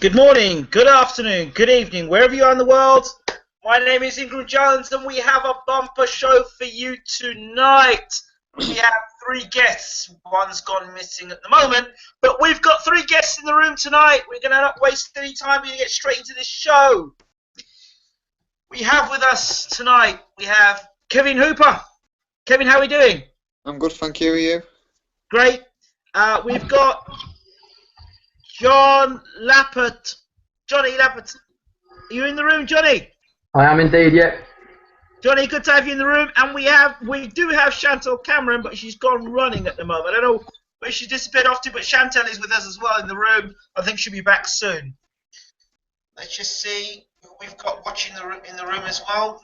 Good morning, good afternoon, good evening, wherever you are in the world. My name is Ingram Jones, and we have a bumper show for you tonight. We have three guests. One's gone missing at the moment, but we've got three guests in the room tonight. We're going to not waste any time. We're going to get straight into this show. We have with us tonight, we have Kevin Hooper. Kevin, how are we doing? I'm good, thank you. Are you? Great. We've got John Lappert. Johnny Lappert. Are you in the room, Johnny? I am indeed, yeah. Johnny, good to have you in the room. And we do have Chantal Cameron, but she's gone running at the moment. I don't know where she's disappeared off to, but Chantal is with us as well in the room. I think she'll be back soon. Let's just see who we've got watching in the room as well.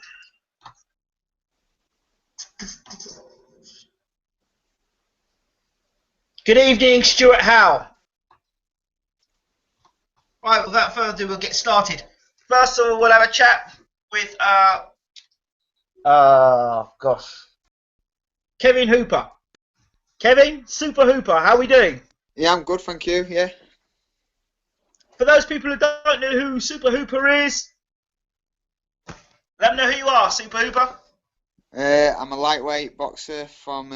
Good evening, Stuart Howe. Right, without further ado, we'll get started. First of all, we'll have a chat with Kevin Hooper. Kevin, Super Hooper, how are we doing? Yeah, I'm good, thank you. Yeah. For those people who don't know who Super Hooper is, let them know who you are, Super Hooper. I'm a lightweight boxer from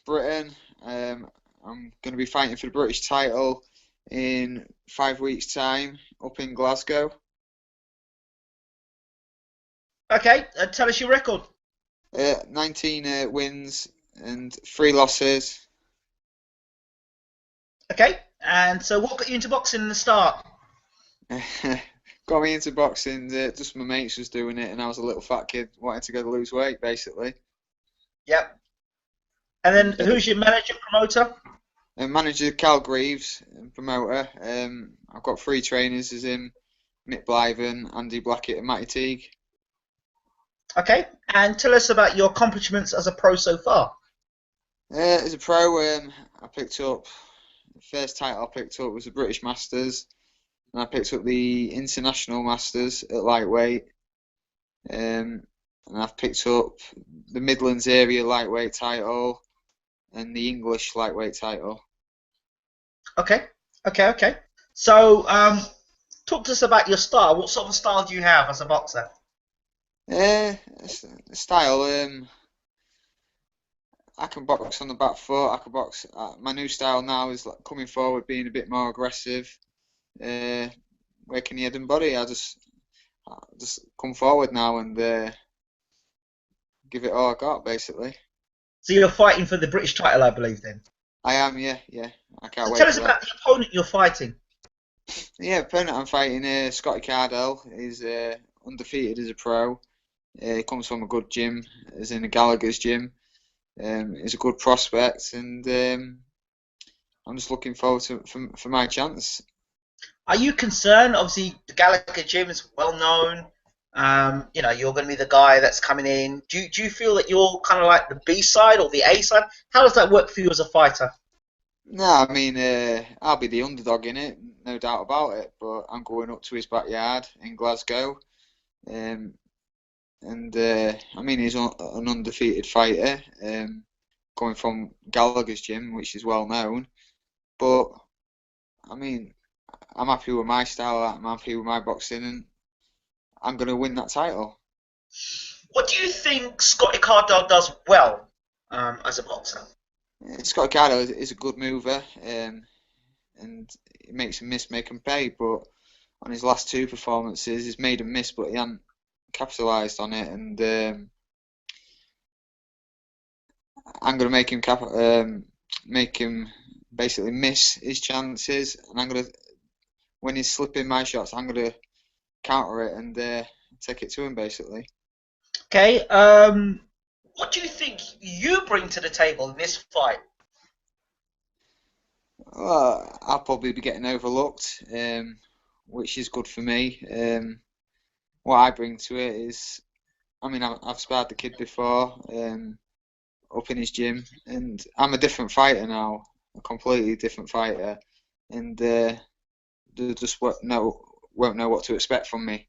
Britain. I'm going to be fighting for the British title in 5 weeks' time up in Glasgow. Okay, tell us your record. 19 wins and 3 losses. Okay, and so what got you into boxing in the start? Got me into boxing, just my mates was doing it and I was a little fat kid wanting to go lose weight, basically. Yep. And then who's your manager, promoter? Manager Cal Greaves, promoter. I've got 3 trainers as him, Mick Blyven, Andy Blackett and Matty Teague. Okay, and tell us about your accomplishments as a pro so far. As a pro, I picked up, the first title I picked up was the British Masters, and I picked up the International Masters at lightweight, and I've picked up the Midlands area lightweight title and the English lightweight title. Okay. So, talk to us about your style. What sort of style do you have as a boxer? Style, I can box on the back foot. I can box. My new style now is like coming forward, being a bit more aggressive, working the head and body. I just come forward now and give it all I got, basically. So you're fighting for the British title, I believe, then? I am, yeah. I can't wait. Tell us about the opponent you're fighting. Yeah, opponent I'm fighting, Scotty Cardell. He's undefeated as a pro. He comes from a good gym, as in a Gallagher's gym. He's a good prospect, and I'm just looking forward for my chance. Are you concerned? Obviously, the Gallagher gym is well known. You're going to be the guy that's coming in. Do you feel that you're kind of like the B side or the A side? How does that work for you as a fighter? No, I mean, I'll be the underdog in it, no doubt about it. But I'm going up to his backyard in Glasgow, I mean, he's an undefeated fighter, coming from Gallagher's gym, which is well known. But I mean, I'm happy with my style. I'm happy with my boxing, and I'm going to win that title. What do you think Scotty Cardell does well as a boxer? Scotty Cardell is a good mover, and he makes him miss, make him pay. But on his last 2 performances, he's made him miss, but he hasn't capitalised on it. And I'm going to make him basically miss his chances, and I'm going to, when he's slipping my shots, I'm going to counter it and take it to him, basically. Okay. What do you think you bring to the table in this fight? Well, I'll probably be getting overlooked, which is good for me. What I bring to it is, I mean, I've sparred the kid before, up in his gym, and I'm a different fighter now, a completely different fighter, and they just won't know what to expect from me.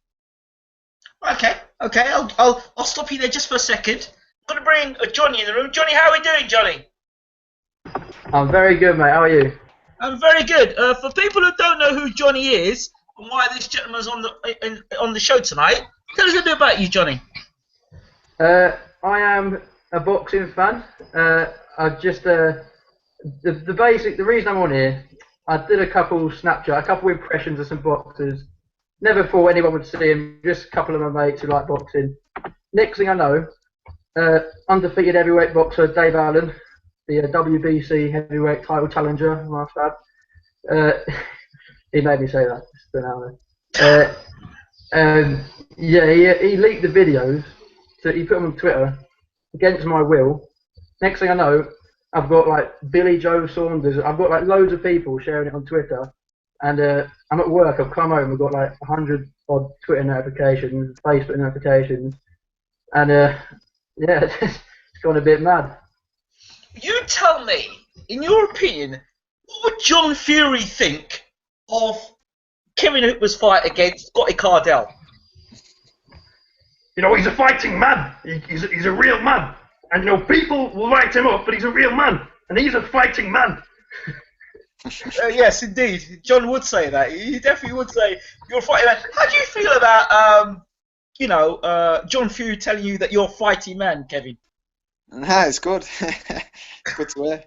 Okay. I'll stop you there just for a second. I'm going to bring Johnny in the room. Johnny, how are we doing, Johnny? I'm very good, mate. How are you? I'm very good. For people who don't know who Johnny is, and why this gentleman's on the show tonight. Tell us a bit about you, Johnny. I am a boxing fan. I just the reason I'm on here, I did a couple impressions of some boxers. Never thought anyone would see him. Just a couple of my mates who like boxing. Next thing I know, undefeated heavyweight boxer Dave Allen, the WBC heavyweight title challenger, my bad. He made me say that. He leaked the videos, so he put them on Twitter against my will. Next thing I know, I've got like Billy Joe Saunders. I've got like loads of people sharing it on Twitter, and I'm at work. I've come home. I've got like 100 odd Twitter notifications, Facebook notifications, and it's gone a bit mad. You tell me, in your opinion, what would John Fury think of Kevin Hooper's fight against Scotty Cardell? You know, he's a fighting man. He's a real man. And, you know, people will write him up, but he's a real man. And he's a fighting man. Yes, indeed. John would say that. He definitely would say you're a fighting man. How do you feel about, John Fury telling you that you're a fighting man, Kevin? It's good. Good to hear.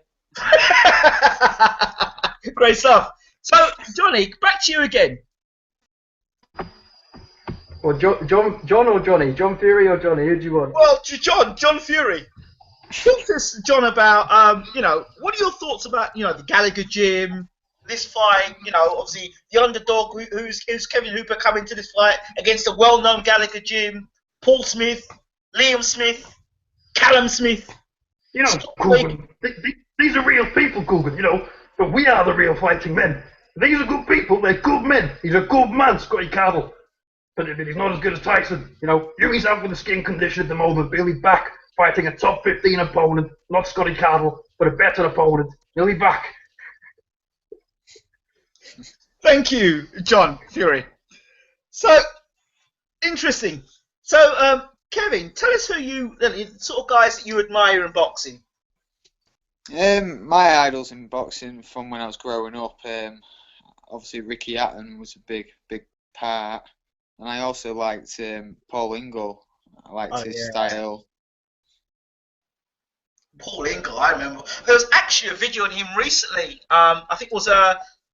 Great stuff. So, Johnny, back to you again. Well, John or Johnny? John Fury or Johnny? Who do you want? Well, John Fury. Talk to us, John, about, what are your thoughts about, the Gallagher gym, this fight, obviously the underdog who's Kevin Hooper coming to this fight against the well-known Gallagher gym, Paul Smith, Liam Smith, Callum Smith. You know, Coogan, these are real people, Coogan, but we are the real fighting men. These are good people, they're good men. He's a good man, Scotty Cardle. But he's not as good as Tyson. Hughie's out with a skin condition at the moment, but he'll be back fighting a top 15 opponent, not Scotty Cardle, but a better opponent. He'll be back. Thank you, John Fury. So, interesting. So, Kevin, tell us the sort of guys that you admire in boxing. My idols in boxing from when I was growing up, obviously Ricky Hatton was a big part. And I also liked Paul Ingle. I liked his style. Paul Ingle, I remember. There was actually a video on him recently. I think it was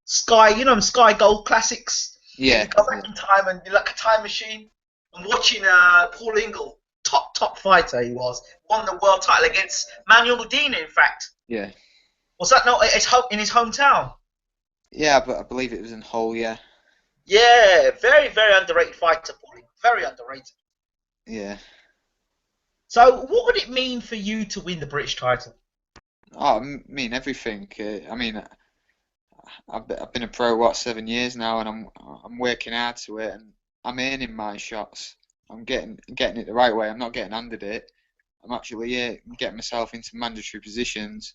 Sky, Sky Gold Classics. Yeah. You go back in time and like a time machine. And watching Paul Ingle, top fighter he was, won the world title against Manuel Medina, in fact. Yeah. Was that not in his hometown? Yeah, but I believe it was in Hull, yeah. Yeah, very, very underrated fighter, Paulie. Very underrated. Yeah. So, what would it mean for you to win the British title? Oh, I mean everything. I've been a pro 7 years now, and I'm working hard to it, and I'm earning my shots. I'm getting it the right way. I'm not getting handed it. I'm actually getting myself into mandatory positions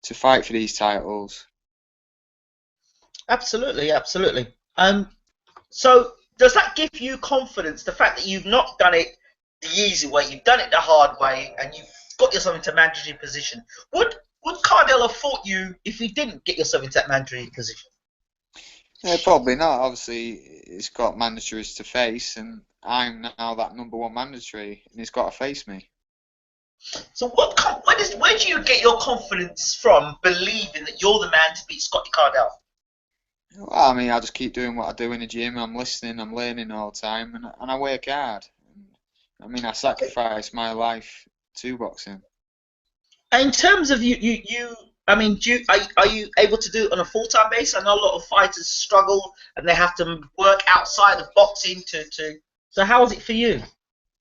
to fight for these titles. Absolutely, absolutely. So does that give you confidence, the fact that you've not done it the easy way, you've done it the hard way, and you've got yourself into a mandatory position? Would Cardell have fought you if he didn't get yourself into that mandatory position? Probably not. Obviously, he's got mandatories to face, and I'm now that #1 mandatory, and he's got to face me. So where do you get your confidence from, believing that you're the man to beat Scotty Cardell? Well, I just keep doing what I do in the gym. I'm listening, I'm learning all the time, and I work hard. I sacrifice my life to boxing. In terms of are you able to do it on a full-time basis? I know a lot of fighters struggle and they have to work outside of boxing to. So how is it for you?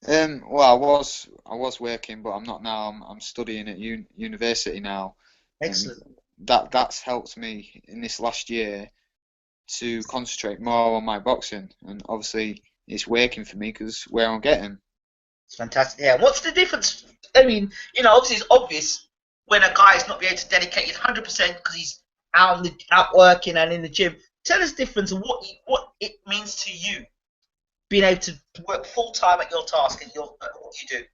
Well, I was working, but I'm not now. I'm studying at university now. Excellent. That's helped me in this last year to concentrate more on my boxing, and obviously it's working for me because where I'm getting. It's fantastic. Yeah. What's the difference? Obviously it's obvious when a guy is not be able to dedicate it 100% because he's out working and in the gym. Tell us the difference of what it means to you being able to work full time at your task and what you do.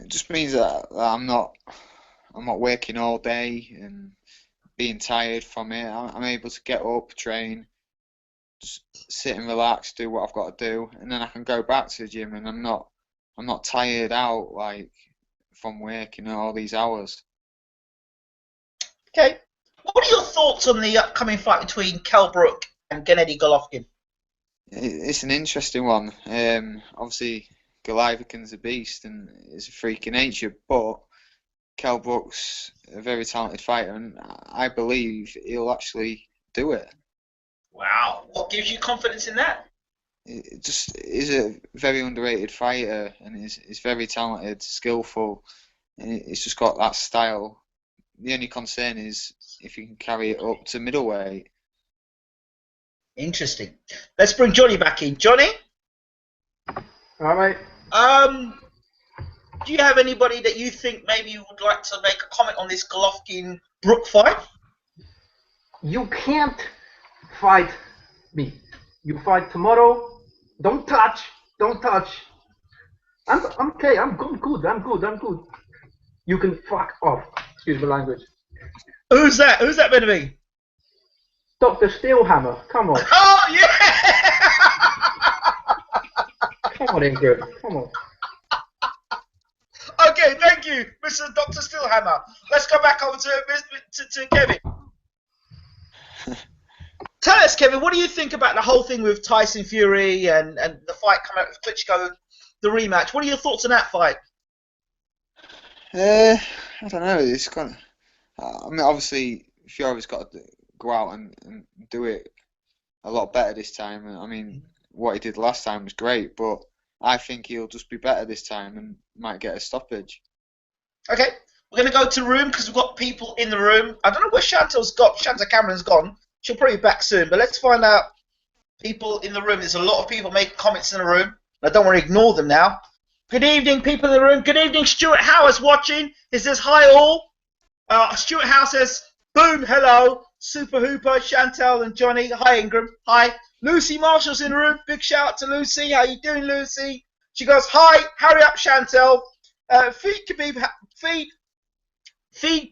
It just means that I'm not working all day and being tired from it. I'm able to get up, train, just sit and relax, do what I've got to do, and then I can go back to the gym, and I'm not tired out like from working all these hours. Okay. What are your thoughts on the upcoming fight between Kell Brook and Gennady Golovkin? It's an interesting one. Obviously, Golovkin's a beast and is a freak of nature, but Kell Brook's a very talented fighter, and I believe he'll actually do it. Wow. What gives you confidence in that? It just is a very underrated fighter, and he's very talented, skillful, and he's just got that style. The only concern is if you can carry it up to middleweight. Interesting. Let's bring Johnny back in. Johnny? All right, mate. Do you have anybody that you think maybe you would like to make a comment on this Golovkin-Brook fight? You can't fight me. You fight tomorrow. Don't touch. Don't touch. I'm okay. I'm good. I'm good. You can fuck off. Excuse my language. Who's that? Who's that going to be? Dr. Steelhammer. Come on. Oh, yeah! Come on, Ingrid. Come on. Okay, thank you, Mr. Dr. Steelhammer. Let's go back over to Kevin. Tell us, Kevin, what do you think about the whole thing with Tyson Fury and the fight coming out with Klitschko, the rematch? What are your thoughts on that fight? I don't know. It's kind of. I mean, obviously, Fury's got to go out and do it a lot better this time. I mean, what he did last time was great, but I think he'll just be better this time and might get a stoppage. Okay, we're going to go to the room because we've got people in the room. I don't know where Shanta Cameron's gone. She'll probably be back soon, but let's find out people in the room. There's a lot of people making comments in the room. I don't want to ignore them now. Good evening, people in the room. Good evening, Stuart Howe's watching. He says, hi all. Stuart Howe says, boom, hello. Super Hooper, Chantel and Johnny. Hi, Ingram. Hi. Lucy Marshall's in the room. Big shout out to Lucy. How you doing, Lucy? She goes, hi, hurry up, Chantel. Feed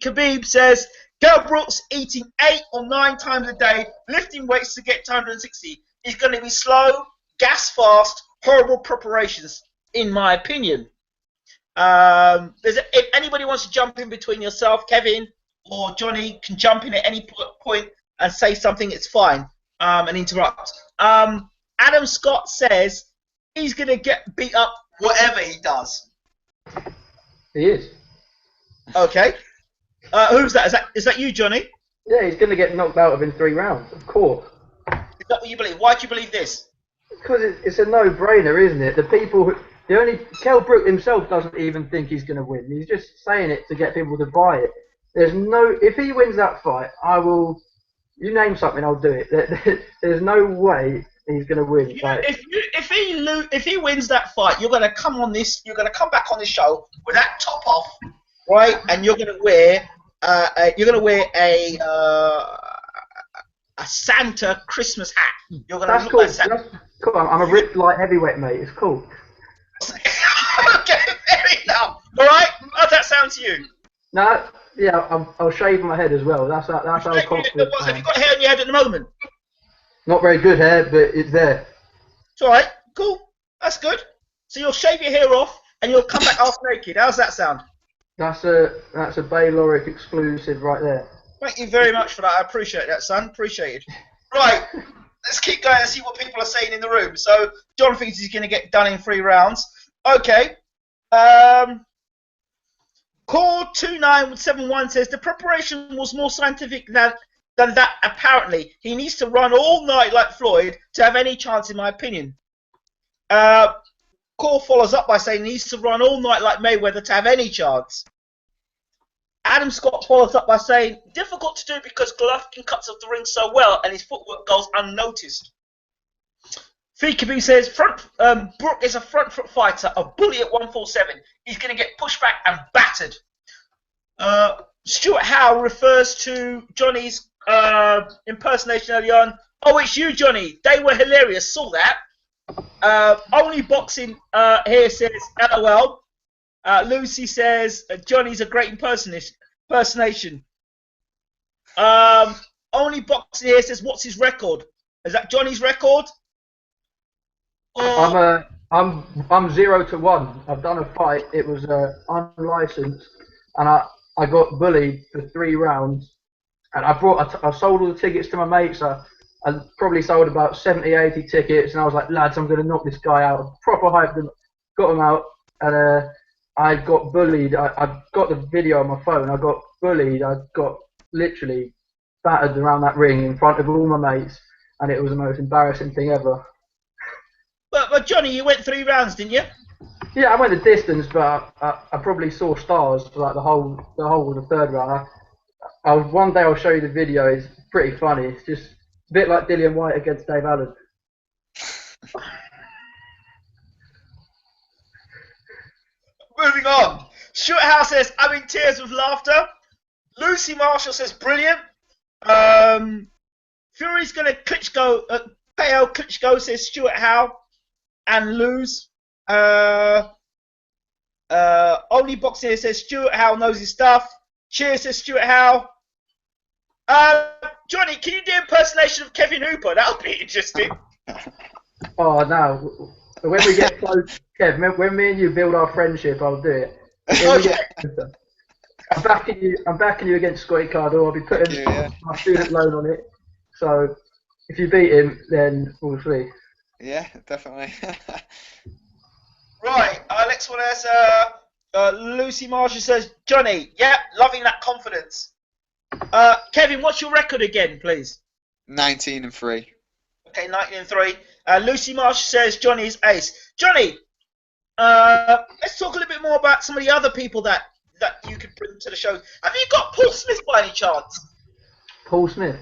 Khabib says, Kell Brook's eating 8 or 9 times a day, lifting weights to get to 160. He's going to be slow, gas fast, horrible preparations, in my opinion. If anybody wants to jump in between yourself, Kevin or Johnny can jump in at any point and say something, it's fine, and interrupt. Adam Scott says he's going to get beat up whatever he does. He is. Okay. Who's that? Is that you, Johnny? Yeah, he's going to get knocked out within 3 rounds, of course. Is that what you believe? Why do you believe this? Because it's a no-brainer, isn't it? Kell Brook himself doesn't even think he's going to win. He's just saying it to get people to buy it. If he wins that fight, you name something, I'll do it. There's no way he's going to win. If he wins that fight, you're going to come back on this show with that top off, right? And you're going to wear a Santa Christmas hat. You're going to That's look cool. like Santa. That's cool. I'm a ripped light heavyweight, mate. It's cool. Okay, fair enough. All right, how's that sound to you? No, yeah, I'll shave my head as well. That's how confident I Have am. you got hair on your head at the moment? Not very good hair, but it's there. It's all right. Cool. That's good. So you'll shave your hair off and you'll come back half naked. How's that sound? That's a BaylorIC exclusive right there. Thank you very much for that. I appreciate that, son. Appreciate it. Right. Let's keep going and see what people are saying in the room. So John thinks he's going to get done in 3 rounds. Okay. Core 2971 says the preparation was more scientific than that. Apparently, he needs to run all night like Floyd to have any chance, in my opinion. Core follows up by saying he needs to run all night like Mayweather to have any chance. Adam Scott follows up by saying difficult to do because Golovkin cuts off the ring so well and his footwork goes unnoticed. Fikabu says Brook is a front foot fighter, a bully at 147. He's going to get pushed back and battered. Stuart Howe refers to Johnny's impersonation early on. Oh, it's you, Johnny. They were hilarious. Saw that. Only Boxing here says LOL. Lucy says Johnny's a great impersonation. Only Boxing here says what's his record? Is that Johnny's record? Or I'm 0-1. I've done a fight. It was unlicensed, and I got bullied for 3 rounds. And I sold all the tickets to my mates. I probably sold about 70, 80 tickets, and I was like, lads, I'm gonna knock this guy out. Proper hyped them, got him out, and I got bullied. I got the video on my phone. I got bullied. I got literally battered around that ring in front of all my mates, and it was the most embarrassing thing ever. but Johnny, you went 3 rounds, didn't you? Yeah, I went the distance, but I probably saw stars for like the whole of the third round. One day I'll show you the video. It's pretty funny. It's just a bit like Dillian White against Dave Allen. Moving on. Stuart Howe says, I'm in tears with laughter. Lucy Marshall says, brilliant. Fury's going to Klitschko. KO Klitschko says Stuart Howe and lose. Only Boxer says Stuart Howe knows his stuff. Cheers says Stuart Howe. Johnny, can you do impersonation of Kevin Hooper? That'll be interesting. Oh no! When we get close, Kev, when me and you build our friendship, I'll do it. Okay. I'm backing you against Scotty Cardo. I'll be putting my student loan on it. So if you beat him, then we'll see. Yeah, definitely. Right. Next one is Lucy Marshall says, Johnny, yeah, loving that confidence. Kevin, what's your record again, please? 19-3. Okay, 19-3. Lucy Marshall says Johnny's ace. Johnny, let's talk a little bit more about some of the other people that you could bring to the show. Have you got Paul Smith by any chance? Paul Smith?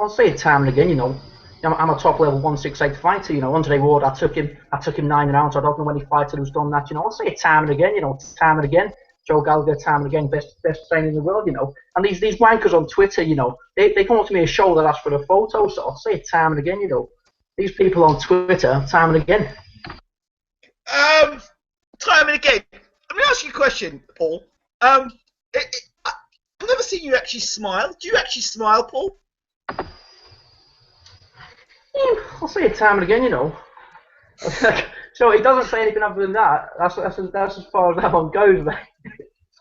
I'll say it time and again, you know. I'm a top level 168 fighter, you know. Andre Ward, I took him 9 rounds. I don't know any fighter who's done that, you know. I'll say it time and again, you know, time and again. Joe Gallagher, time and again, best trainer in the world, you know. And these wankers on Twitter, you know, they come up to me and show that ask for a photo, so I'll say it time and again, you know. These people on Twitter, time and again. Time and again. Let me ask you a question, Paul. I've never seen you actually smile. Do you actually smile, Paul? Yeah, I'll say it time and again, you know. So he doesn't say anything other than that. That's as far as that one goes, mate.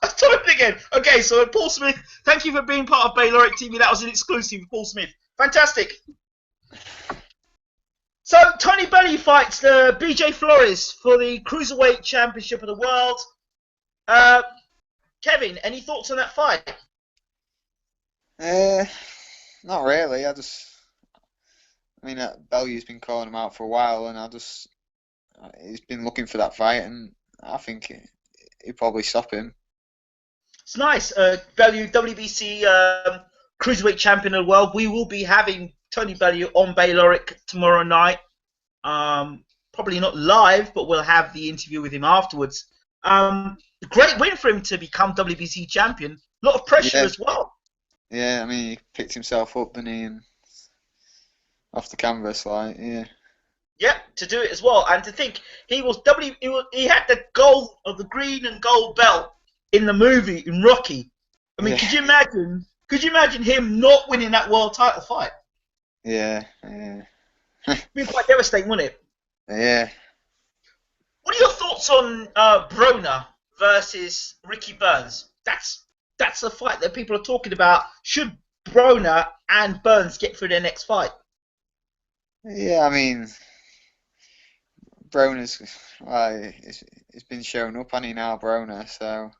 Time and again. Okay, so Paul Smith, thank you for being part of BaylorIC TV. That was an exclusive with Paul Smith. Fantastic. So Tony Bellew fights BJ Flores for the Cruiserweight Championship of the World. Kevin, any thoughts on that fight? Not really. I mean, Bellew's been calling him out for a while, and he's been looking for that fight, and I think he'd probably stop him. It's nice. Bellew, WBC Cruiserweight Champion of the World. We will be having Tony Bellew on BaylorIC tomorrow night. Probably not live, but we'll have the interview with him afterwards. Great win for him to become WBC champion. A lot of pressure as well. Yeah, I mean, he picked himself up, didn't he, and off the canvas, like, yeah. Yeah, to do it as well, and to think he had the gold of the green and gold belt in the movie in Rocky. I mean, could you imagine him not winning that world title fight? Yeah. It'd be quite devastating, wouldn't it? Yeah. What are your thoughts on Broner versus Ricky Burns? That's a fight that people are talking about. Should Broner and Burns get through their next fight? Yeah, I mean, Broner's it's been shown up, hasn't he, now, Broner? So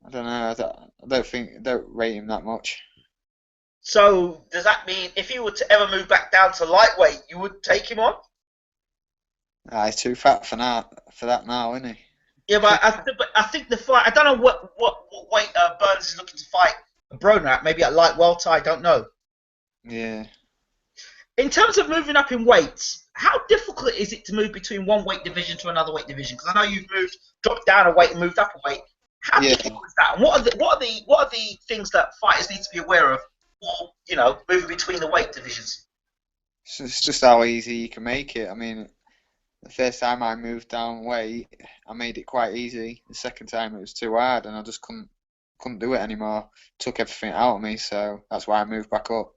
I don't know. I don't rate him that much. So does that mean if he were to ever move back down to lightweight, you would take him on? He's too fat for that now, isn't he? Yeah, but I think the fight. I don't know what weight Burns is looking to fight Broner at. Maybe at light welter. I don't know. Yeah. In terms of moving up in weights, how difficult is it to move between one weight division to another weight division? Because I know you've dropped down a weight and moved up a weight. How difficult is that? And what are the things that fighters need to be aware of, or moving between the weight divisions? It's just how easy you can make it. I mean, the first time I moved down weight, I made it quite easy. The second time it was too hard, and I just couldn't do it anymore. Took everything out of me, so that's why I moved back up.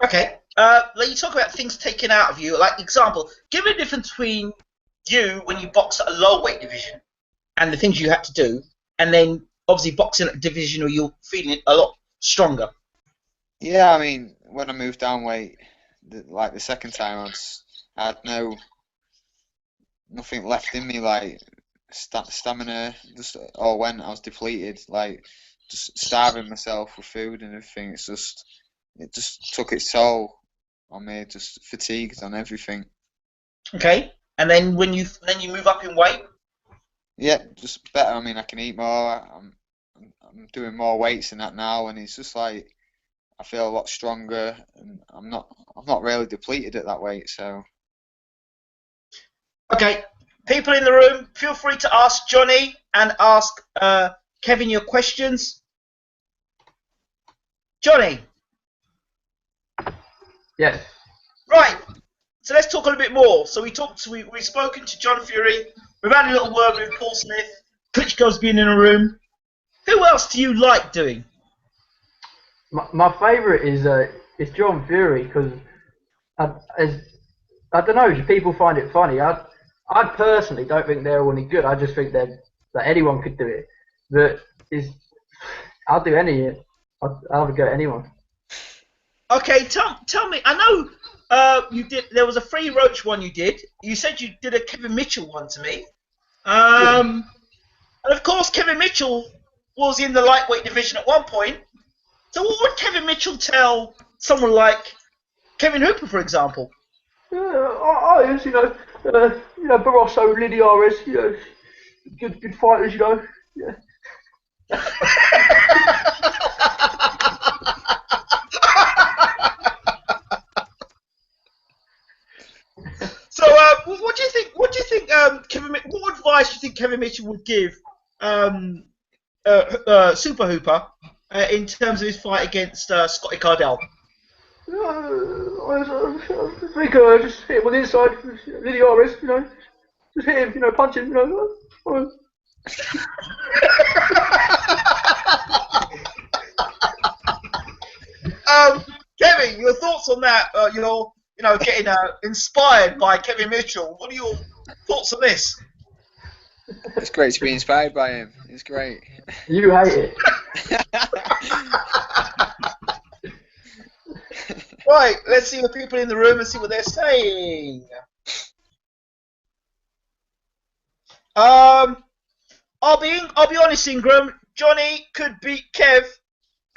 Okay. Like you talk about things taken out of you. Like example, give me a difference between you when you box at a low weight division and the things you had to do, and then obviously boxing at a division where you're feeling a lot stronger. Yeah, I mean, when I moved down weight, like the second time, I had nothing left in me, like stamina just all went. I was depleted, like just starving myself for food and everything. It just took its toll on me, just fatigued on everything. Okay. And then when you move up in weight. Yeah, just better. I mean, I can eat more. I'm doing more weights than that now, and it's just like I feel a lot stronger, and I'm not really depleted at that weight. So Okay. People in the room, feel free to ask Johnny and ask Kevin your questions. Johnny. Yes. Right. So let's talk a little bit more. So we've spoken to John Fury. We've had a little word with Paul Smith. Klitschko's been in a room. Who else do you like doing? My favourite is John Fury because I don't know. People find it funny. I personally don't think they're all any good. I just think that anyone could do it. But is I'll do any. I'll have a go at anyone. Okay, tell me. I know you did. There was a Free Roach one you did. You said you did a Kevin Mitchell one to me. And of course, Kevin Mitchell was in the lightweight division at one point. So what would Kevin Mitchell tell someone like Kevin Hooper, for example? I Barroso, Lidiares, good fighters, Yeah. So, what do you think? What do you think, Kevin? What advice do you think Kevin Mitchell would give Super Hooper in terms of his fight against Scotty Cardell? I think just hit him on the inside, Lidiares, just hit him, punch him, Kevin, your thoughts on that? You're getting inspired by Kevin Mitchell. What are your thoughts on this? it's great to be inspired by him. It's great. You hate it. Right, let's see the people in the room and see what they're saying. I'll be honest, Ingram. Johnny could beat Kev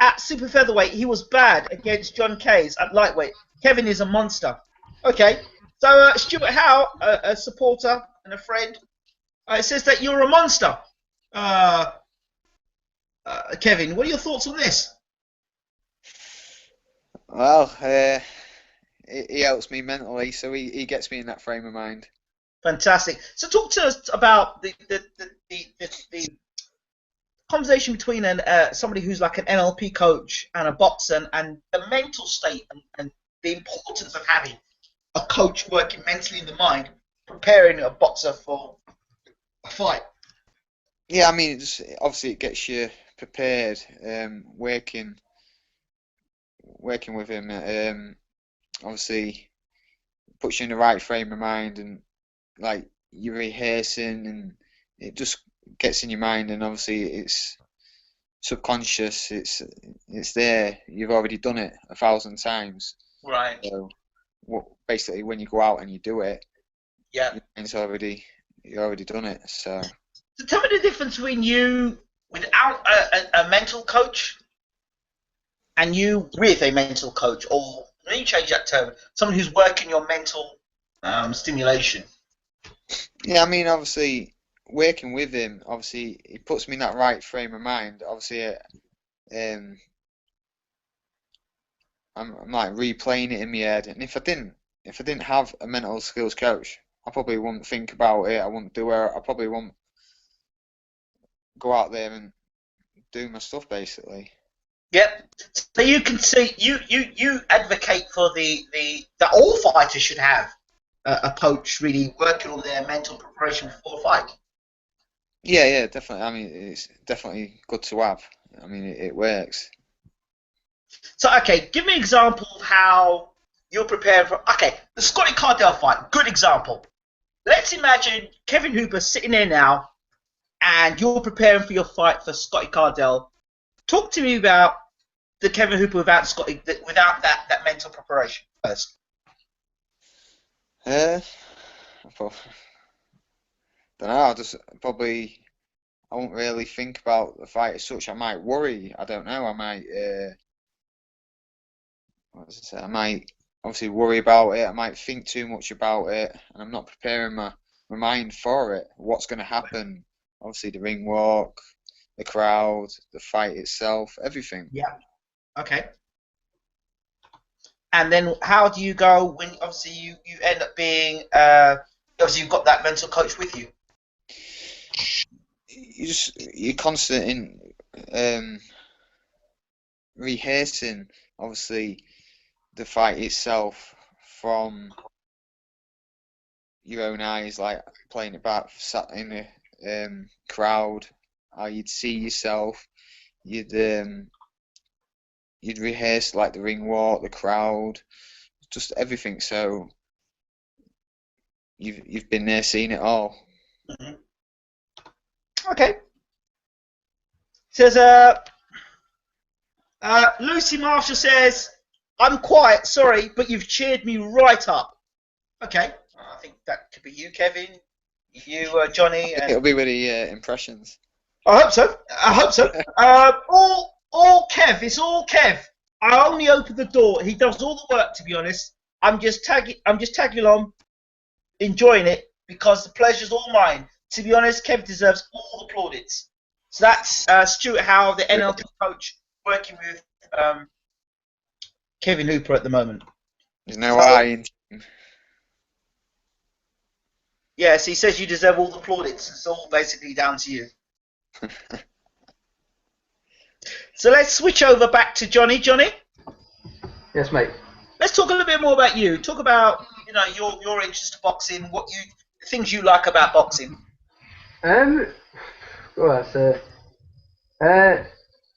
at super featherweight. He was bad against John Case at lightweight. Kevin is a monster. Okay, so Stuart Howe, a supporter and a friend, it says that you're a monster. Kevin, what are your thoughts on this? Well, he helps me mentally, so he gets me in that frame of mind. Fantastic. So talk to us about the conversation between somebody who's like an NLP coach and a boxer and the mental state and the importance of having a coach working mentally in the mind, preparing a boxer for a fight. Yeah, I mean, obviously it gets you prepared. Working with him, obviously puts you in the right frame of mind, and like you're rehearsing, and it just gets in your mind, and obviously it's subconscious. It's there. You've already done it 1,000 times. Right. So, basically, when you go out and you do it, yeah, you've already done it. So tell me the difference between you without a mental coach and you with a mental coach, or let me change that term. Someone who's working your mental stimulation. Yeah, I mean, obviously, working with him, obviously, he puts me in that right frame of mind. Obviously, I'm like replaying it in my head, and if I didn't have a mental skills coach, I probably wouldn't think about it. I wouldn't do it. I probably wouldn't go out there and do my stuff, basically. Yep. So you can see you advocate for that all fighters should have a coach really working on their mental preparation before a fight. Yeah, definitely. I mean, it's definitely good to have. I mean, it works. So, okay, give me an example of how you're preparing for. Okay, the Scotty Cardell fight, good example. Let's imagine Kevin Hooper sitting there now, and you're preparing for your fight for Scotty Cardell. Talk to me about the Kevin Hooper without Scotty, without that mental preparation first. I don't know. I won't really think about the fight as such. I might worry. I don't know. I might. I might obviously worry about it. I might think too much about it, and I'm not preparing my mind for it. What's going to happen? Obviously, the ring walk, the crowd, the fight itself, everything. Yeah. Okay. And then how do you go when obviously you end up being obviously you've got that mental coach with you? You're constant in rehearsing, obviously, the fight itself from your own eyes, like playing it back, sat in the crowd, how you'd see yourself, you'd rehearse like the ring walk, the crowd, just everything. So you've been there, seen it all. Mm-hmm. Okay. Says Lucy Marshall says, I'm quiet, sorry, but you've cheered me right up. Okay, I think that could be you, Kevin, you, Johnny. And It'll be with the impressions. I hope so. I hope so. All Kev. It's all Kev. I only open the door. He does all the work. To be honest, I'm just tagging along, enjoying it because the pleasure's all mine. To be honest, Kev deserves all the plaudits. So that's Stuart Howe, the NLP coach, working with Kevin Hooper at the moment. There's no I in. Yes, he says you deserve all the plaudits. It's all basically down to you. So let's switch over back to Johnny. Johnny? Yes, mate. Let's talk a little bit more about you. Talk about your interest in boxing, the things you like about boxing. Well,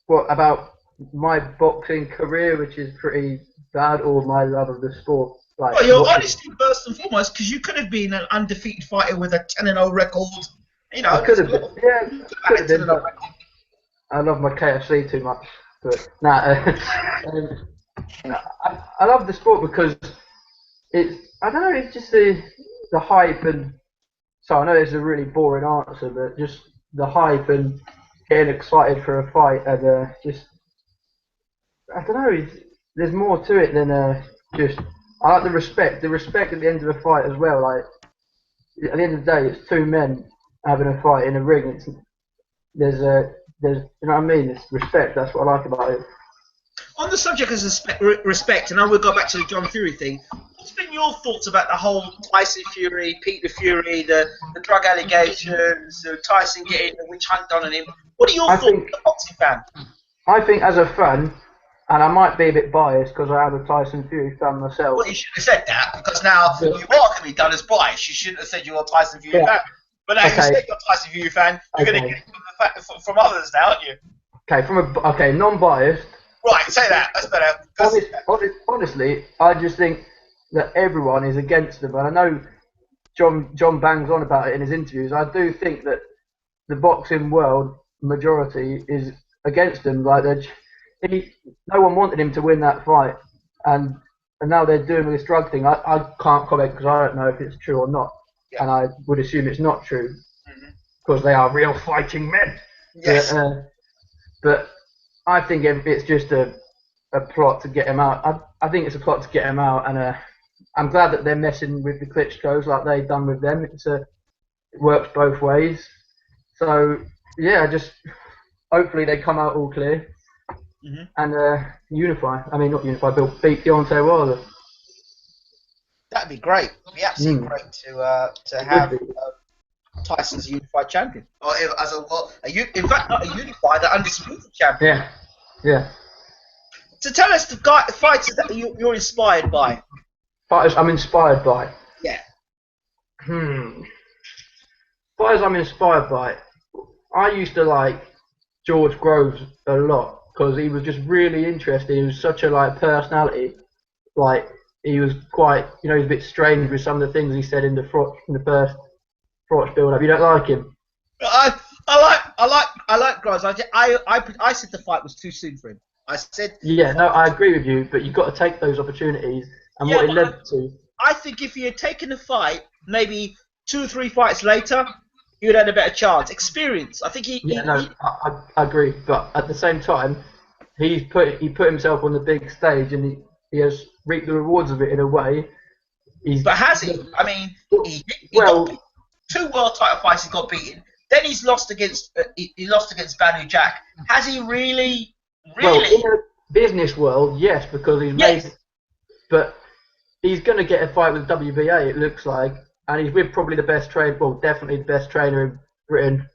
what about my boxing career, which is pretty bad, or my love of the sport? Like, well, your honesty first and foremost, because you could have been an undefeated fighter with a 10-0 record. I could have been. Yeah, could have been. But I love my KFC too much. But I love the sport because I don't know, it's just the hype, and so I know it's a really boring answer, but just the hype and getting excited for a fight, and just I don't know, there's more to it than just I like the respect at the end of the fight as well. Like at the end of the day, it's two men having a fight in a ring. There's you know what I mean? It's respect. That's what I like about it. On the subject of respect, and I will go back to the John Fury thing. What's been your thoughts about the whole Tyson Fury, Peter Fury, the drug allegations, Tyson getting the witch hunt done on him? What are your thoughts as a boxing fan? I think as a fan, and I might be a bit biased because I am a Tyson Fury fan myself. Well, you should have said that because now you are going to be done as biased. You shouldn't have said you're a Tyson Fury fan. But now you say you're a Tyson Fury fan, you're going to get it from others now, aren't you? Okay, non-biased. Right, say that. That's better. Honestly, I just think that everyone is against them, and I know John bangs on about it in his interviews. I do think that the boxing world majority is against him. Like no one wanted him to win that fight, and now they're doing this drug thing. I can't comment because I don't know if it's true or not, and I would assume it's not true because they are real fighting men. Yes. But I think it's just a plot to get him out. I think it's a plot to get him out, and I'm glad that they're messing with the Klitschko's like they've done with them. It works both ways. So yeah, just hopefully they come out all clear and unify. I mean, not unify, but beat Deontay Wilder. That'd be great. It'd be absolutely great to have Tyson's unified champion, or as in fact, not a unified, undisputed champion. Yeah. So tell us the fighters that you're inspired by. Fighters I'm inspired by. Yeah. Fighters I'm inspired by. I used to like George Groves a lot. because he was just really interesting. He was such a personality. Like he was quite, he was a bit strange with some of the things he said in the first Froch build-up. You don't like him? I like Grimes. I said the fight was too soon for him. I said. Yeah, no, I agree with you, but you've got to take those opportunities, and what it led to. I think if he had taken the fight, maybe 2 or 3 fights later, he would have had a better chance. Experience. I think I agree, but at the same time, he put himself on the big stage, and he has reaped the rewards of it in a way. But has he? I mean, he got 2 world title fights. He got beaten. Then he's lost against Banu Jack. Has he really? Well, in a business world, yes, because he's made. But he's going to get a fight with WBA. It looks like, and he's with probably the best trainer. Well, definitely the best trainer in Britain.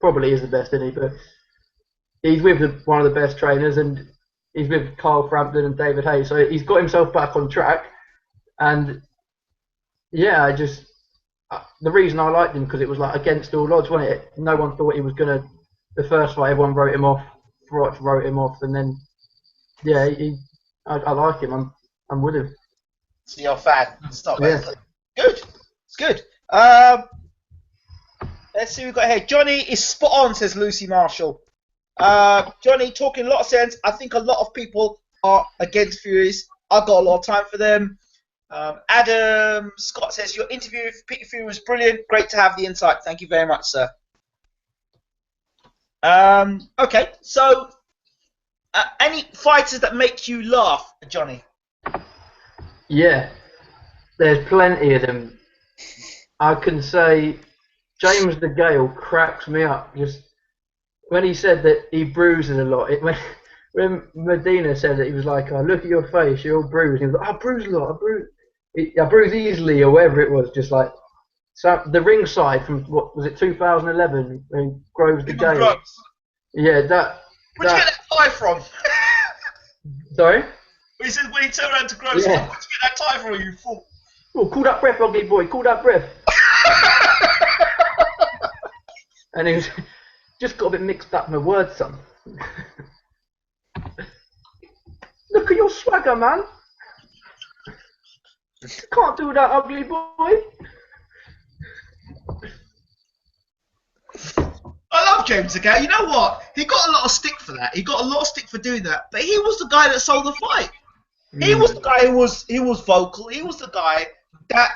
Probably is the best, isn't he? But he's with one of the best trainers, and he's with Carl Frampton and David Hayes. So he's got himself back on track. And yeah, the reason I liked him because it was against all odds, wasn't it? No one thought he was gonna. The first fight, everyone wrote him off. Froch wrote him off, and then I like him. I'm with him. So you're a fan. Stop. Yeah. Good. It's good. Let's see what we've got here. Johnny is spot on, says Lucy Marshall. Johnny talking a lot of sense. I think a lot of people are against Furies. I've got a lot of time for them. Adam Scott says your interview with Peter Fury was brilliant. Great to have the insight. Thank you very much, sir. Okay, so any fighters that make you laugh, Johnny? Yeah, there's plenty of them. I can say James DeGale cracks me up. Just when he said that he bruises a lot. When Medina said that, he was like, "Oh, look at your face, you're all bruised." He was like, "I bruise a lot. I bruise easily," or whatever it was. Just like the ringside from what was it, 2011, when Groves DeGale. Yeah, that. Where'd you get that tie from? Sorry? He said when he turned around to Groves, where'd you get that tie from, you fool? Oh, call that breath, ugly boy, call that breath. And he was just got a bit mixed up in the words, son. Look at your swagger, man. You can't do that, ugly boy. I love James DeGale. You know what? He got a lot of stick for that. He got a lot of stick for doing that. But he was the guy that sold the fight. He was the guy who was vocal. He was the guy that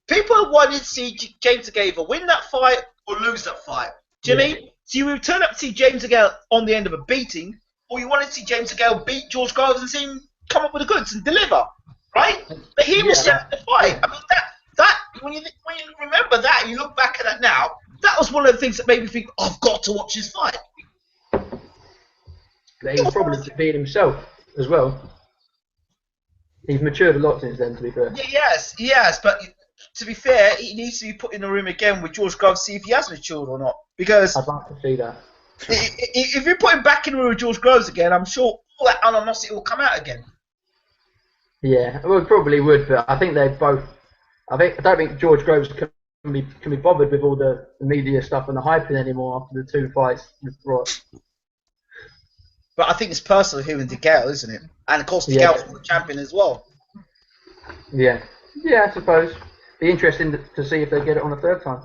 people wanted to see James DeGale either win that fight or lose that fight. Jimmy, so you would turn up to see James DeGale on the end of a beating, or you wanted to see James DeGale beat George Groves and see him come up with the goods and deliver, right? But he was selling the fight. I mean, that when you remember that, you look back at that now, that was one of the things that made me think, I've got to watch this fight. He's probably beat himself as well. He's matured a lot since then, to be fair. Yeah, yes, but to be fair, he needs to be put in the room again with George Groves to see if he has matured or not. Because I'd like to see that. If you put him back in the room with George Groves again, I'm sure all that animosity will come out again. Yeah, well, it probably would, but I think they both. I don't think George Groves can be bothered with all the media stuff and the hyping anymore after the 2 fights with Ross. But I think it's personal with him and DeGale, isn't it? And of course, DeGale's the champion as well. Yeah, I suppose. Be interesting to see if they get it on the 3rd time.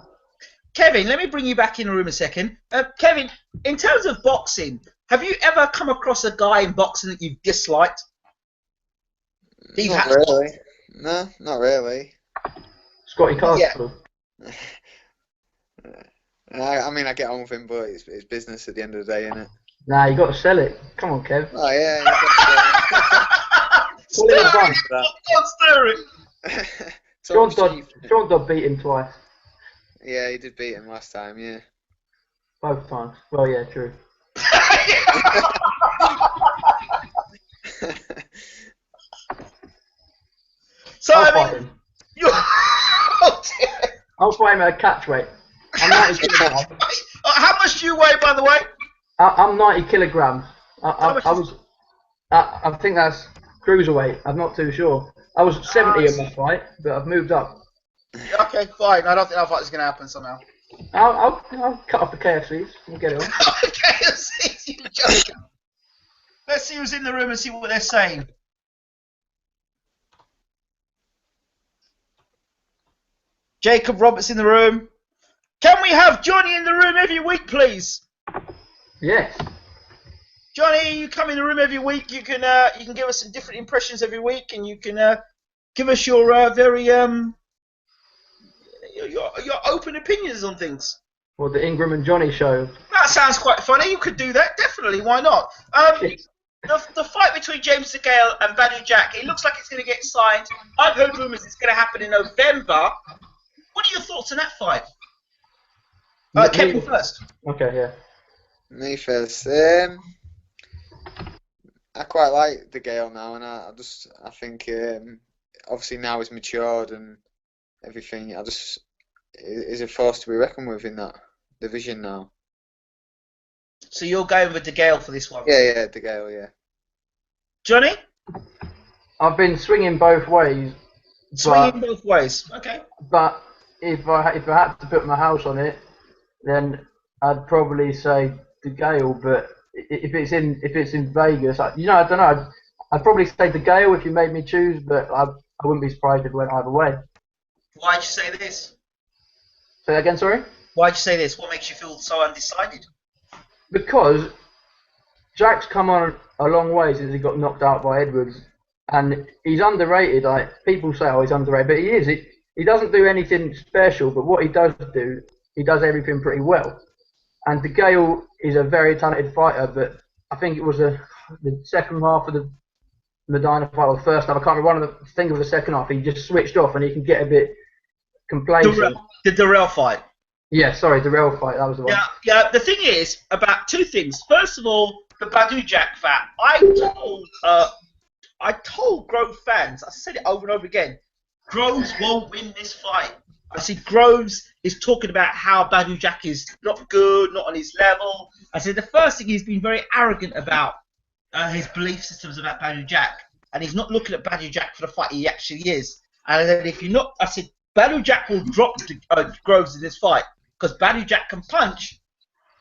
Kevin, let me bring you back in the room a second. Kevin, in terms of boxing, have you ever come across a guy in boxing that you've disliked? Not really. No, not really. Scotty Castle. Yeah. I mean, I get on with him, but it's business at the end of the day, isn't it? Nah, you got to sell it. Come on, Kev. Oh yeah. Stir it. Sean Dodd beat him twice. Yeah, he did beat him last time. Yeah. Both times. Well, yeah, true. So I mean, I'll fight him at a catch weight. I'm 90 kilograms. How much do you weigh, by the way? I'm 90 kilograms. I think that's cruiserweight. I'm not too sure. I was 70 in my fight, but I've moved up. Okay, fine. I don't think that fight is going to happen somehow. I'll cut off the KFCs. We'll get it on. KFCs? joking. Let's see who's in the room and see what they're saying. Jacob Roberts in the room. Can we have Johnny in the room every week, please? Yes. Johnny, you come in the room every week. You can give us some different impressions every week, and you can give us your very your open opinions on things. Well, the Ingram and Johnny show. That sounds quite funny. You could do that, definitely. Why not? The fight between James DeGale and Badu Jack, it looks like it's going to get signed. I've heard rumours it's going to happen in November. What are your thoughts on that fight? Kevin first. Okay, yeah. Me first. I quite like DeGale now, and I think obviously now he's matured and everything. He's a force to be reckoned with in that division now. So you're going with DeGale for this one? Yeah, DeGale, yeah. Johnny? I've been swinging both ways. Swinging both ways, okay. But if I had to put my house on it, then I'd probably say DeGale. But if it's in Vegas, I don't know. I'd probably say DeGale if you made me choose, but I wouldn't be surprised if it went either way. Why'd you say this? Say that again, sorry? Why'd you say this? What makes you feel so undecided? Because Jack's come on a long way since he got knocked out by Edwards, and he's underrated. Like people say, oh, he's underrated, but he is. He doesn't do anything special, but what he does do, he does everything pretty well. And DeGale is a very talented fighter, but I think it was the second half of the Medina fight, or the first half. I can't remember. Think of the second half. He just switched off, and he can get a bit complacent. The Darrell fight. Yeah, sorry, the Darrell fight. That was the one. Yeah. The thing is about two things. First of all, the Badu Jack fight. I told Grove fans. I said it over and over again. Groves won't win this fight. I said Groves is talking about how Badu Jack is not good, not on his level. I said the first thing he's been very arrogant about his belief systems about Badu Jack, and he's not looking at Badu Jack for the fight he actually is. And I said if you're not, I said Badu Jack will drop Groves in this fight because Badu Jack can punch,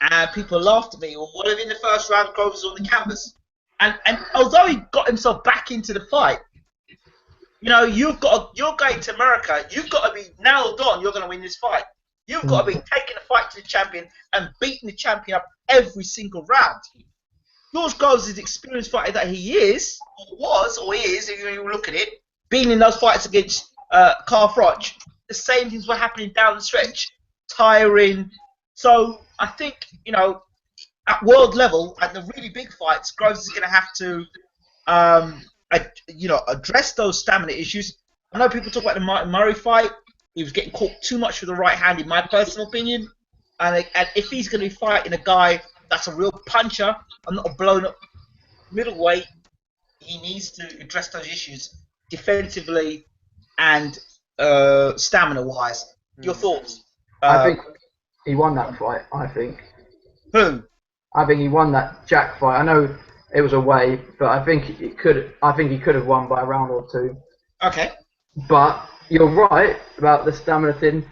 and people laughed at me. Or what if in the first round Groves was on the canvas? And although he got himself back into the fight. You're going to America, you've got to be nailed on, you're going to win this fight. You've got to be taking the fight to the champion and beating the champion up every single round. George Groves is the experienced fighter that he is, or was, or is, if you look at it, being in those fights against Carl Froch. The same things were happening down the stretch, tiring. So I think, at world level, at the really big fights, Groves is going to have to address those stamina issues. I know people talk about the Martin Murray fight. He was getting caught too much with the right hand, in my personal opinion. And if he's going to be fighting a guy that's a real puncher and not a blown-up middleweight, he needs to address those issues defensively and stamina-wise. Your thoughts? I think he won that fight. I think. Who? I think he won that Jack fight. I know it was away, but I think he could have won by a round or two. Okay. But you're right about the stamina thing.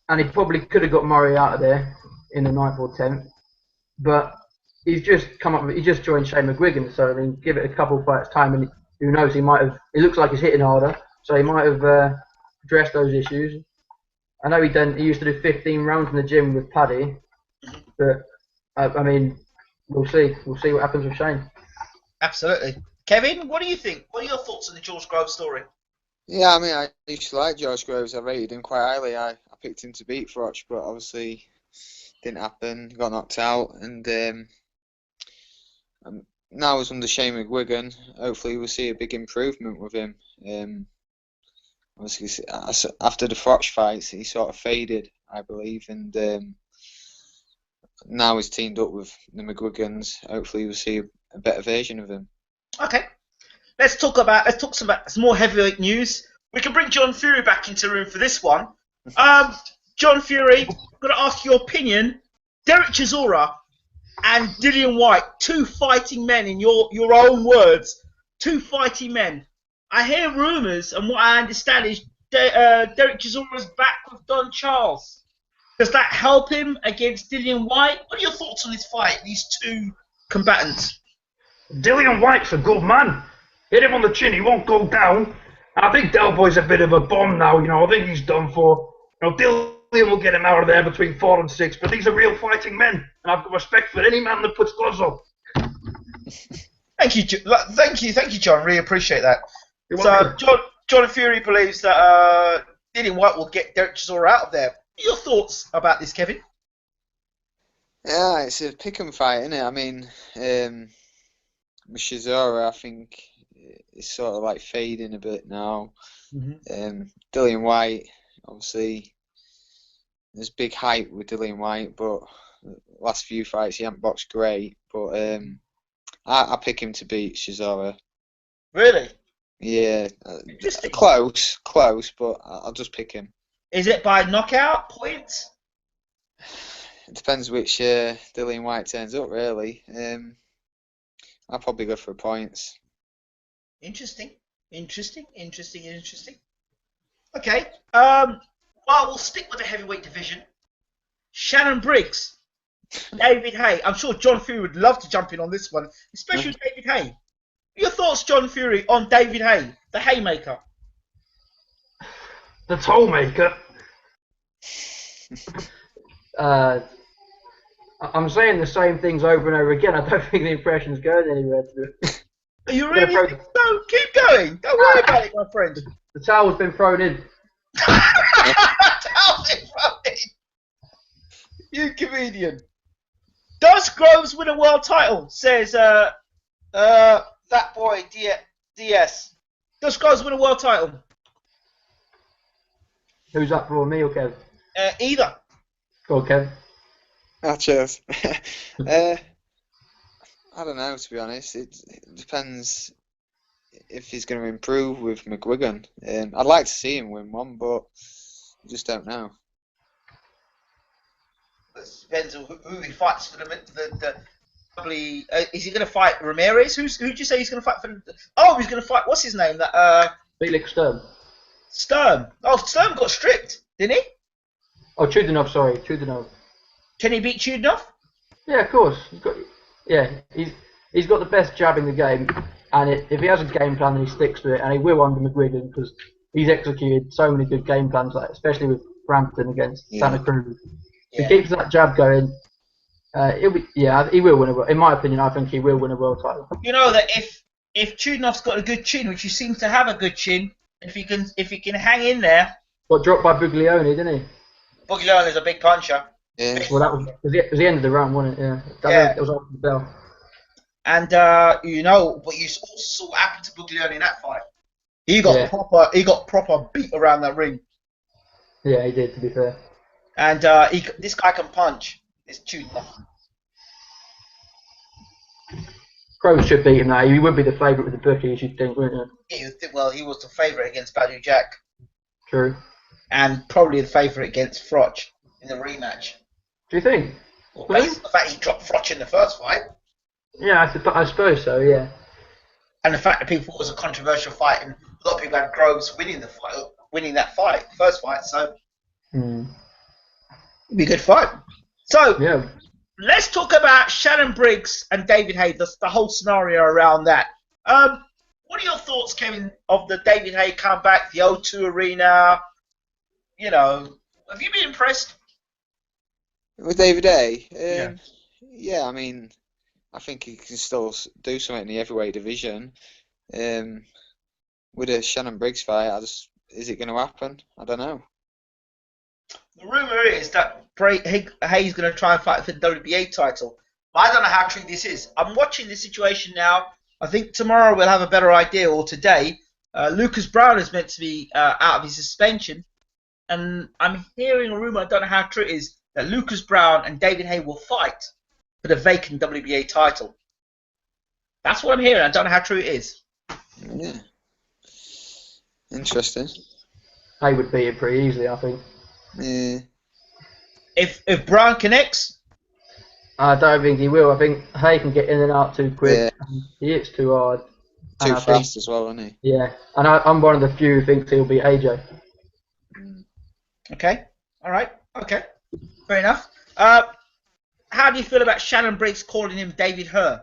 And he probably could have got Murray out of there in the 9th or 10th. But he's just joined Shane McGuigan, so I mean, give it a couple of fights time, and who knows? He might have. It looks like he's hitting harder, so he might have addressed those issues. I know he used to do 15 rounds in the gym with Paddy, but I mean. We'll see. We'll see what happens with Shane. Absolutely. Kevin, what do you think? What are your thoughts on the George Groves story? Yeah, I mean, I used to like George Groves. I rated him quite highly. I picked him to beat Froch, but obviously didn't happen. Got knocked out, and now he's under Shane McGuigan. Hopefully, we'll see a big improvement with him. Obviously, after the Froch fights, he sort of faded, I believe, and now he's teamed up with the McGuigans. Hopefully, we'll see a better version of him. Okay, let's talk some more heavyweight news. We can bring John Fury back into the room for this one. John Fury, I'm going to ask your opinion. Derek Chisora and Dillian White, two fighting men in your own words, two fighting men. I hear rumours, and what I understand is Derek Chisora's back with Don Charles. Does that help him against Dillian White? What are your thoughts on this fight, these two combatants? Dillian White's a good man. Hit him on the chin, he won't go down. I think Del Boy's a bit of a bomb now, I think he's done for. Dillian will get him out of there between 4 and 6, but these are real fighting men, and I've got respect for any man that puts gloves on. Thank you, John. Really appreciate that. You're So, welcome. John Fury believes that Dillian White will get Derek Chisora out of there. Your thoughts about this, Kevin? Yeah, it's a pick and fight, isn't it? I mean, Chisora, I think, is sort of like fading a bit now. Dillian White, obviously, there's big hype with Dillian White, but the last few fights he hasn't boxed great. But I pick him to beat Chisora. Really? Yeah, Interesting. close, but I'll just pick him. Is it by knockout points? It depends which Dillian White turns up, really. I'll probably go for points. Interesting. Okay. Well, we'll stick with the heavyweight division. Shannon Briggs, David Haye. I'm sure John Fury would love to jump in on this one, especially with David Haye. Your thoughts, John Fury, on David Haye, the Haymaker? The Tollmaker. I'm saying the same things over and over again. I don't think the impression's going anywhere. Are you really? No, keep going. Don't worry about it, my friend. The towel's been thrown in. You comedian. Does Groves win a world title? Says that boy DS. Does Groves win a world title? Who's up for me or Kev? Either. Go on, Kev. Cheers. I don't know, to be honest. It depends if he's going to improve with McGuigan. I'd like to see him win one, but I just don't know. It depends on who he fights for the probably. Is he going to fight Ramirez? Who'd you say he's going to fight for? Oh, he's going to fight. What's his name? That Felix Sturm. Sturm. Oh, Sturm got stripped, didn't he? Oh, Chudinov, sorry, Chudinov. Can he beat Chudinov? Yeah, of course. He's got the best jab in the game, and if he has a game plan, then he sticks to it, and he will under McGuigan because he's executed so many good game plans, especially with Brampton against Santa Cruz. If he keeps that jab going, he will win a world. In my opinion, I think he will win a world title. You know that if Chudinov's got a good chin, which he seems to have a good chin, if he can hang in there. Got dropped by Buglioni, didn't he? Buglioni's a big puncher. Yeah. Well, that was the end of the round, wasn't it? Yeah. That was after the bell. And but you also saw what happened to Buglioni in that fight. He got proper beat around that ring. Yeah, he did. To be fair. And this guy can punch. It's Chudinov. Crows should beat him now. He would be the favourite with the bookies, you'd think, wouldn't you? Well, he was the favourite against Badu Jack. True. And probably the favourite against Froch in the rematch. Do you think? Well, based on the fact he dropped Froch in the first fight. Yeah, I suppose so, yeah. And the fact that people thought it was a controversial fight, and a lot of people had Groves winning that fight, first fight, so it'd be a good fight. So let's talk about Shannon Briggs and David Haye, the whole scenario around that. What are your thoughts, Kevin, of the David Haye comeback, the O2 Arena? Have you been impressed? With David Haye? Yeah, I mean, I think he can still do something in the heavyweight division. With a Shannon Briggs fight, is it going to happen? I don't know. The rumour is that Haye's going to try and fight for the WBA title. But I don't know how true this is. I'm watching this situation now. I think tomorrow we'll have a better idea, or today. Lucas Brown is meant to be out of his suspension. And I'm hearing a rumour, I don't know how true it is, that Lucas Brown and David Haye will fight for the vacant WBA title. That's what I'm hearing. I don't know how true it is. Yeah. Interesting. Haye would beat it pretty easily, I think. Yeah. If Brown connects? I don't think he will. I think Haye can get in and out too quick. Yeah. He hits too hard. Too fast as well, isn't he? Yeah. And I'm one of the few who thinks he'll beat AJ. Okay. All right. Okay. Fair enough. How do you feel about Shannon Briggs calling him David Herr?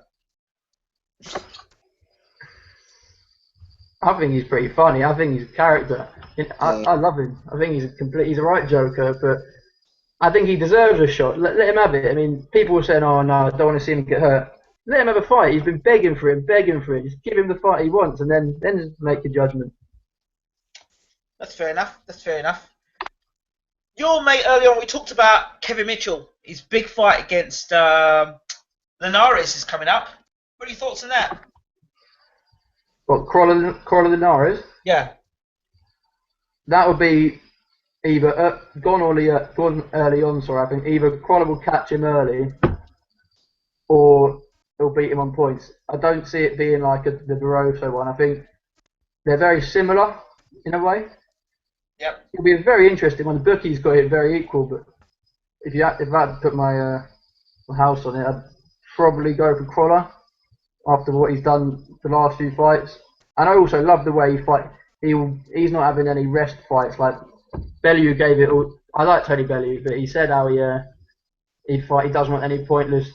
I think he's pretty funny. I think he's a character. I love him. I think he's a right joker, but I think he deserves a shot. Let him have it. I mean, people were saying, "Oh no, I don't want to see him get hurt." Let him have a fight. He's been begging for it. Just give him the fight he wants, and then make your judgment. That's fair enough. That's fair enough. Your mate earlier on, we talked about Kevin Mitchell. His big fight against Linares is coming up. What are your thoughts on that? What, Crawler Linares? Yeah. That would be either gone early on. Sorry, I think either Crawler will catch him early, or he'll beat him on points. I don't see it being like the Barroso one. I think they're very similar in a way. Yep. It'll be very interesting when the bookies got it very equal. But if I had to put my house on it, I'd probably go for Crawler after what he's done the last few fights. And I also love the way he fight. He's not having any rest fights like Bellew gave it all. I like Tony Bellew, but he said how he doesn't want any pointless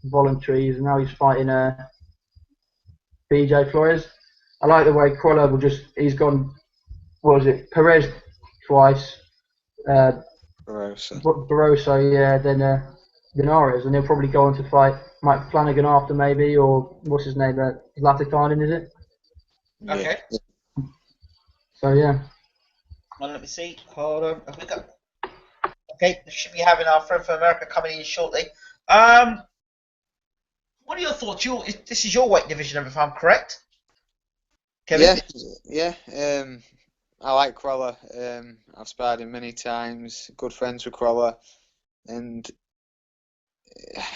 voluntaries, and now he's fighting BJ Flores. I like the way Crawler he's gone. What was it? Perez twice. Barroso, yeah. Then Linares, and he'll probably go on to fight Mike Flanagan after maybe, or what's his name? Lattert, is it? Okay. So yeah. Well, let me see. Hold on. Have we got? Okay, we should be having our friend from America coming in shortly. What are your thoughts? This is your weight division, if I'm correct. Kevin? Yeah. I like Crawler. I've sparred him many times. Good friends with Crawler, and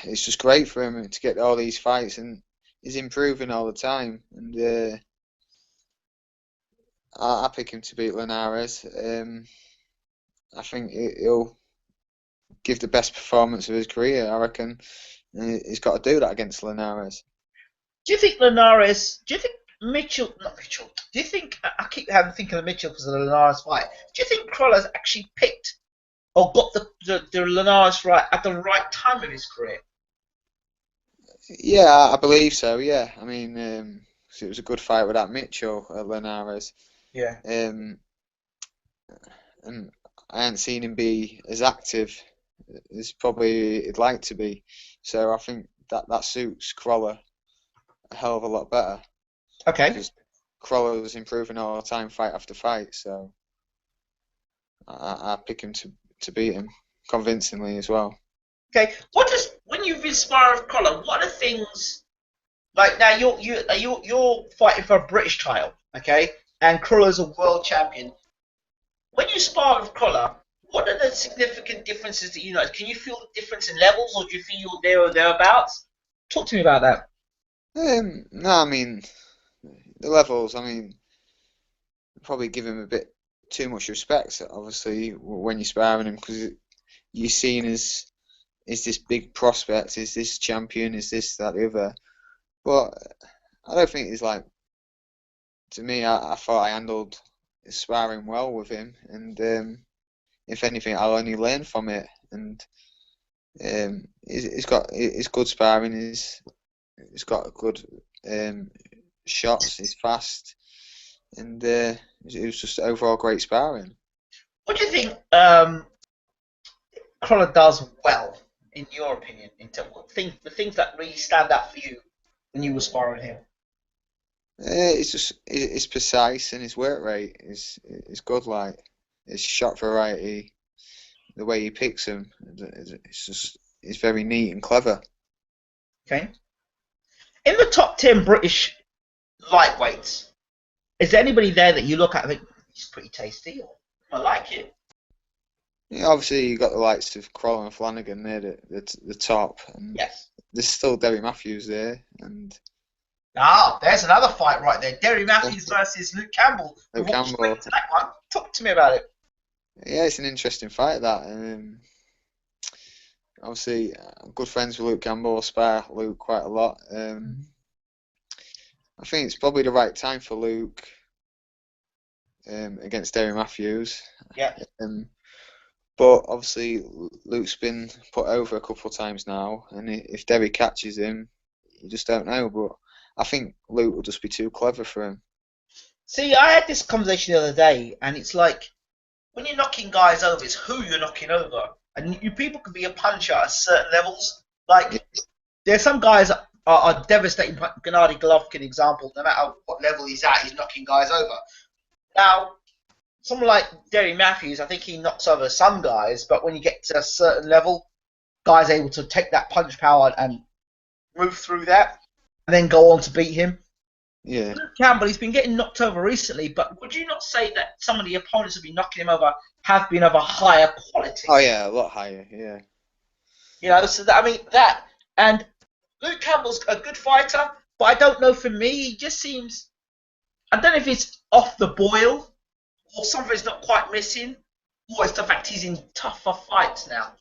it's just great for him to get all these fights, and he's improving all the time. And I pick him to beat Linares. I think he'll give the best performance of his career, I reckon. And he's got to do that against Linares. Do you think Linares? Do you think Mitchell? Not Mitchell. Do you think I keep having thinking of Mitchell because of the Linares fight? Do you think Crawler's actually picked or got the Linares fight at the right time of his career? Yeah, I believe so. Yeah, I mean, it was a good fight with that Mitchell at Linares. Yeah. And I haven't seen him be as active as probably he'd like to be. So I think that suits Crawler a hell of a lot better. Okay. Because Crawler was improving all the time, fight after fight. So I pick him to beat him convincingly as well. Okay. When you've been sparring with Crawler, what are things like now? You're fighting for a British title, okay? And Crawler's a world champion. When you spar with Crawler, what are the significant differences that you notice? Can you feel the difference in levels, or do you feel you're there or thereabouts? Talk to me about that. No, I mean the levels. I mean, probably give him a bit too much respect. Obviously, when you're sparring him, because you're seen as is this big prospect, is this champion, is this that the other. But I don't think it's like. To me, I thought I handled sparring well with him, and if anything, I'll only learn from it. And he's good sparring. He's got good shots. He's fast, and it was just overall great sparring. What do you think Crawler does well, in your opinion, in terms of the things that really stand out for you when you were sparring him? It's precise, and his work rate is good. Like his shot variety, the way he picks them, it's very neat and clever. Okay. In the top 10 British lightweights, is there anybody there that you look at and think he's pretty tasty, or I like it? Yeah, obviously you got the likes of Crawler and Flanagan there, the top. And yes. There's still Derry Matthews there, and. There's another fight right there. Derry Matthews versus Luke Campbell. Luke Campbell. To that one. Talk to me about it. Yeah, it's an interesting fight, that. Obviously, I'm good friends with Luke Campbell. I spar Luke quite a lot. I think it's probably the right time for Luke against Derry Matthews. Yeah. But obviously, Luke's been put over a couple of times now, and if Derry catches him, you just don't know. But I think Luke will just be too clever for him. See, I had this conversation the other day, and it's like when you're knocking guys over, it's who you're knocking over, and you people can be a puncher at certain levels. Like there's some guys are devastating. Gennady Golovkin example. No matter what level he's at, he's knocking guys over. Now, someone like Derry Matthews, I think he knocks over some guys, but when you get to a certain level, guys are able to take that punch power and move through that, and then go on to beat him. Yeah. Luke Campbell, he's been getting knocked over recently, but would you not say that some of the opponents who've been knocking him over have been of a higher quality? Oh yeah, a lot higher. Yeah. You know, so that, I mean that, and Luke Campbell's a good fighter, but I don't know. For me, he just seems. I don't know if it's off the boil, or something's not quite missing, or it's the fact he's in tougher fights now.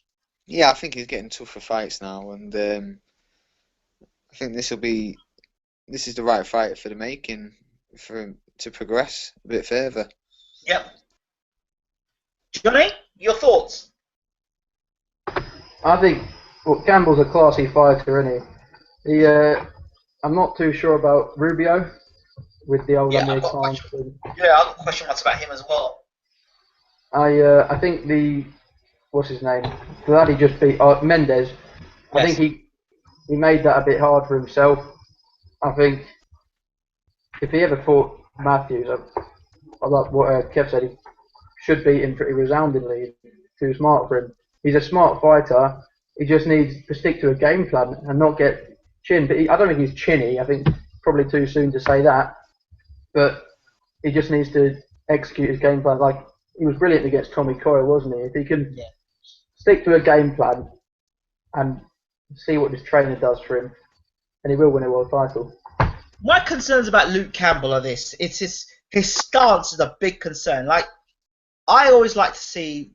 Yeah, I think he's getting tougher fights now, and I think this is the right fight for the making for him to progress a bit further. Yep. Johnny, your thoughts? I think Campbell's a classy fighter, isn't he? I'm not too sure about Rubio with the old American thing. Yeah, I've got question marks about him as well. I think what's his name? The lad he just beat, Mendes. I think he made that a bit hard for himself. I think if he ever fought Matthews, I like what Kev said, he should beat him pretty resoundingly. Too smart for him. He's a smart fighter. He just needs to stick to a game plan and not get chinned. But I don't think he's chinny. I think probably too soon to say that. But he just needs to execute his game plan. Like he was brilliant against Tommy Coyle, wasn't he? If he can stick to a game plan and see what his trainer does for him, and he will win a world title. My concerns about Luke Campbell are this. It's his stance is a big concern. Like, I always like to see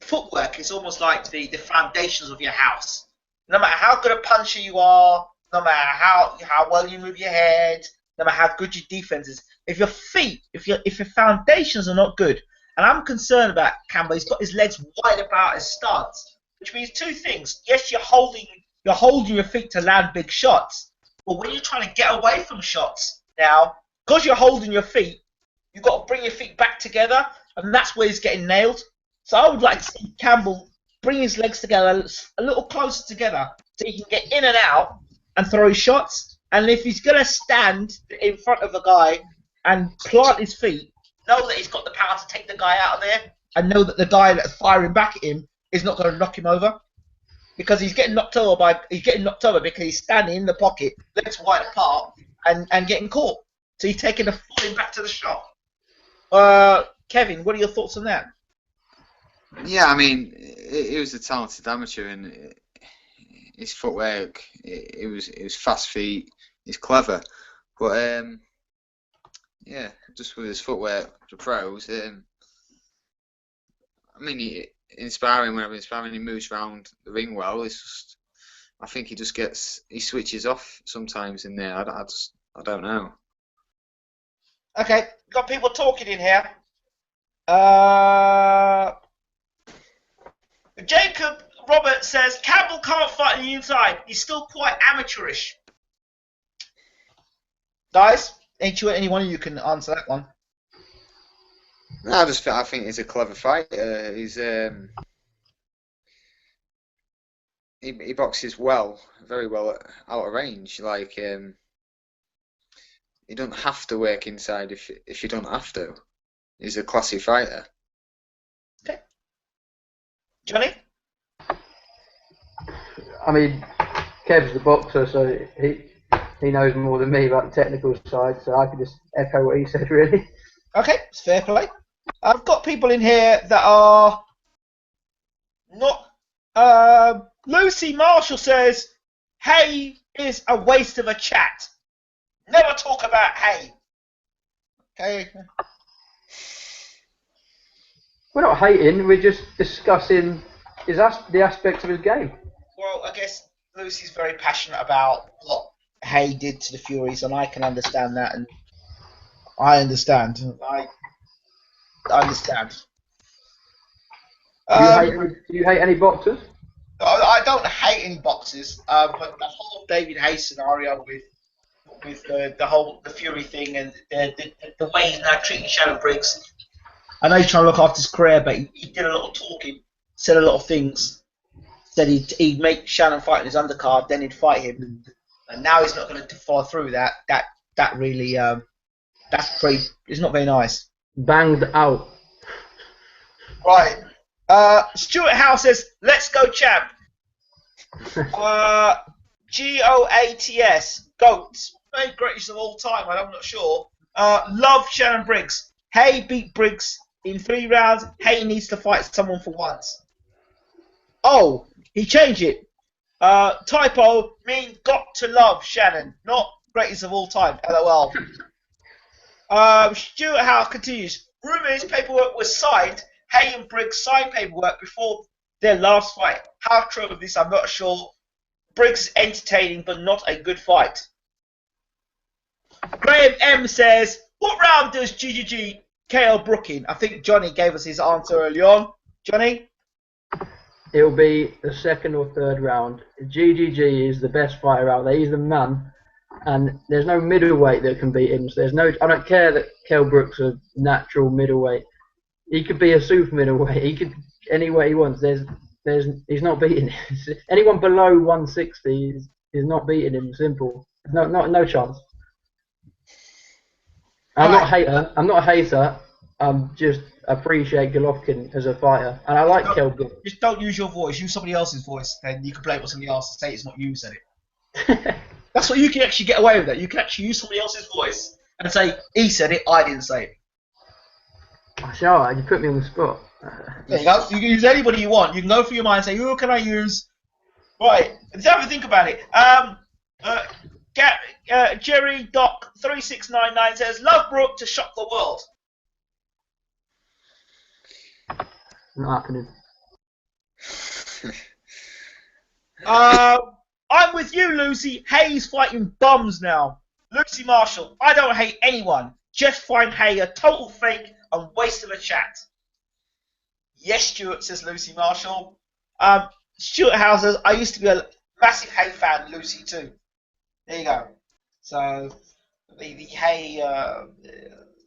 footwork is almost like the foundations of your house. No matter how good a puncher you are, no matter how well you move your head, no matter how good your defense is, if your feet, if your foundations are not good, and I'm concerned about Campbell, he's got his legs wide about his stance, which means two things. Yes, you're holding your feet to land big shots, but when you're trying to get away from shots now, because you're holding your feet, you've got to bring your feet back together, and that's where he's getting nailed. So I would like to see Campbell bring his legs together a little closer together so he can get in and out and throw his shots. And if he's going to stand in front of a guy and plant his feet, know that he's got the power to take the guy out of there and know that the guy that's firing back at him is not going to knock him over. Because he's getting knocked over because he's standing in the pocket, legs wide apart, and getting caught. So he's taking the falling back to the shot. Kevin, what are your thoughts on that? Yeah, I mean, he was a talented amateur, and his footwork, it was fast feet, he's clever, but yeah, just with his footwork, the pros, I mean, whenever inspiring, he moves around the ring well. It's just, I think he switches off sometimes in there. I don't know. Okay, got people talking in here. Jacob Robert says Campbell can't fight on the inside. He's still quite amateurish. Guys, any one of you can answer that one. No, I think he's a clever fighter. He boxes very well out of range. Like you don't have to work inside if you don't have to. He's a classy fighter. Okay. Johnny? I mean, Kev's the boxer, so he knows more than me about the technical side, so I can just echo what he said, really. Okay, it's fair play. I've got people in here that are not. Lucy Marshall says, Hay is a waste of a chat. Never talk about Hay. Okay. We're not hating, we're just discussing the aspects of his game. Well, I guess Lucy's very passionate about what Hay did to the Furies, and I can understand that, and I understand. I understand. Do you hate any boxers? I don't hate any boxers, but the whole David Hayes scenario with the Fury thing and the way he's now treating Shannon Briggs. I know he's trying to look after his career, but he did a lot of talking, said a lot of things. Said he'd make Shannon fight in his undercard, then he'd fight him, and now he's not going to follow through. That really that's pretty. It's not very nice. Banged out. Right. Stuart Howe says, "Let's go, champ." GOATS, GOATs, maybe greatest of all time. I'm not sure. Love Shannon Briggs. Hay beat Briggs in 3 rounds. Hay needs to fight someone for once. Oh, he changed it. Typo mean got to love Shannon, not greatest of all time. LOL. Stuart Howe continues. Rumours paperwork was signed. Hay and Briggs signed paperwork before their last fight. How true of this, I'm not sure. Briggs is entertaining, but not a good fight. Graham M says, what round does GGG KO Brook in? I think Johnny gave us his answer early on. Johnny? It'll be the 2nd or 3rd round. GGG is the best fighter out there. He's the man. And there's no middleweight that can beat him. So I don't care that Kell Brook's a natural middleweight. He could be a super middleweight. He could any way he wants. He's not beating him. Anyone below 160 is not beating him. Simple. No chance. I'm not a hater. I just appreciate Golovkin as a fighter, and I like Kell Brook. Just don't use your voice. Use somebody else's voice, and you can blame what somebody else and say it's not you who said it. That's what you can actually get away with. That you can actually use somebody else's voice and say he said it, I didn't say it. Sure, you put me on the spot. There you go. You can use anybody you want. You can go through your mind and say, who can I use? Right. Let's have a think about it. Jerry Doc 3699 says, love Brook to shock the world. Not happening. I'm with you, Lucy. Hay's fighting bums now. Lucy Marshall, I don't hate anyone. Just find Hay a total fake and waste of a chat. Yes, Stuart, says Lucy Marshall. Stuart Howe says, I used to be a massive Hay fan, Lucy too. There you go. So the Hay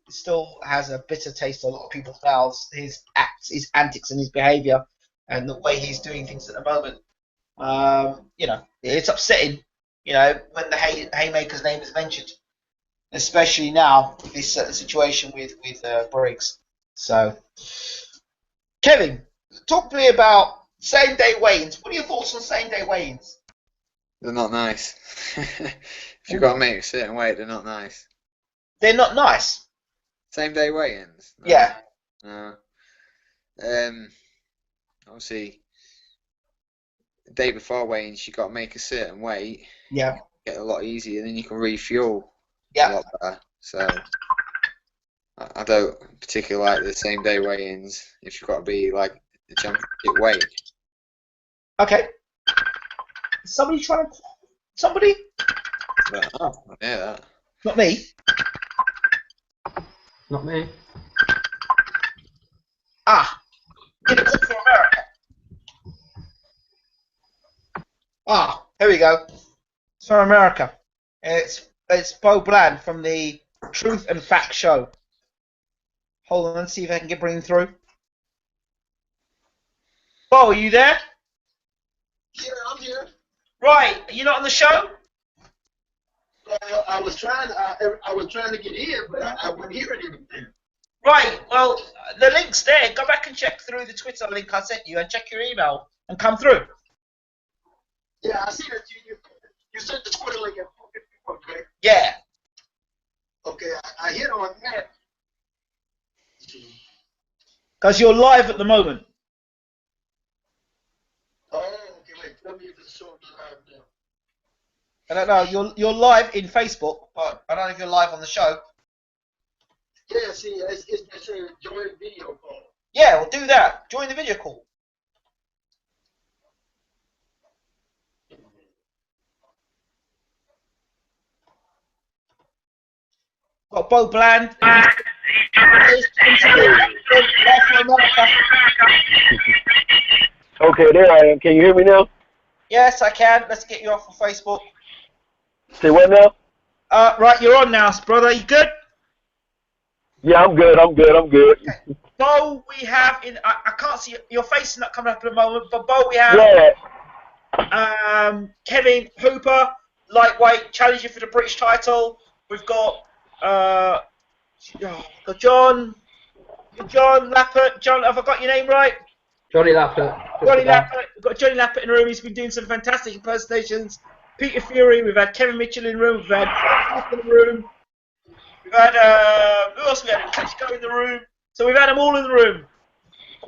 still has a bitter taste in a lot of people's mouths. His acts, his antics, and his behaviour, and the way he's doing things at the moment. It's upsetting. When the Haymaker's name is mentioned, especially now with this certain situation with Briggs. So, Kevin, talk to me about same-day weigh-ins. What are your thoughts on same-day weigh-ins? They're not nice. If you've got to make a certain weight, they're not nice. They're not nice. Same-day weigh-ins? No. Yeah. No. Obviously, the day before weigh-ins, you've got to make a certain weight. Yeah. Get a lot easier, then you can refuel a lot better. So, I don't particularly like the same-day weigh-ins if you've got to be like the championship weight. Okay. Somebody trying to... Somebody? Oh, I hear that. Not me. Not me. Get a call from America. Here we go. It's from America. It's Bo Bland from the Truth and Fact Show. Hold on, let's see if I can bring him through. Bo, are you there? Yeah, I'm here. Right, are you not on the show? I was trying to get in, but I wasn't hearing anything. Right, well, the link's there. Go back and check through the Twitter link I sent you and check your email and come through. Yeah, I see that you sent the Twitter link. Okay. Yeah. Okay, I hit on that. Because you're live at the moment. Oh, okay, wait. Tell me if it's showing live now. I don't know. You're live in Facebook, but I don't know if you're live on the show. Yeah, see, it's saying join video call. Yeah, well, do that. Join the video call. Got Bo Bland. Left America. Okay, there I am. Can you hear me now? Yes, I can. Let's get you off of Facebook. Say what now? Right, you're on now, brother. You good? Yeah, I'm good. Okay. Bo, we have in. I can't see your face is not coming up at the moment, but Bo, we have. Yeah. Kevin Hooper, lightweight, challenging for the British title. We've got John Lappert. John, have I got your name right? Johnny Lappert. Johnny Lappert. We've got Johnny Lappert in the room. He's been doing some fantastic impersonations. Peter Fury. We've had Kevin Mitchell in the room. We've had Frank in the room. We've had who else? We had Klitschko in the room. So we've had them all in the room.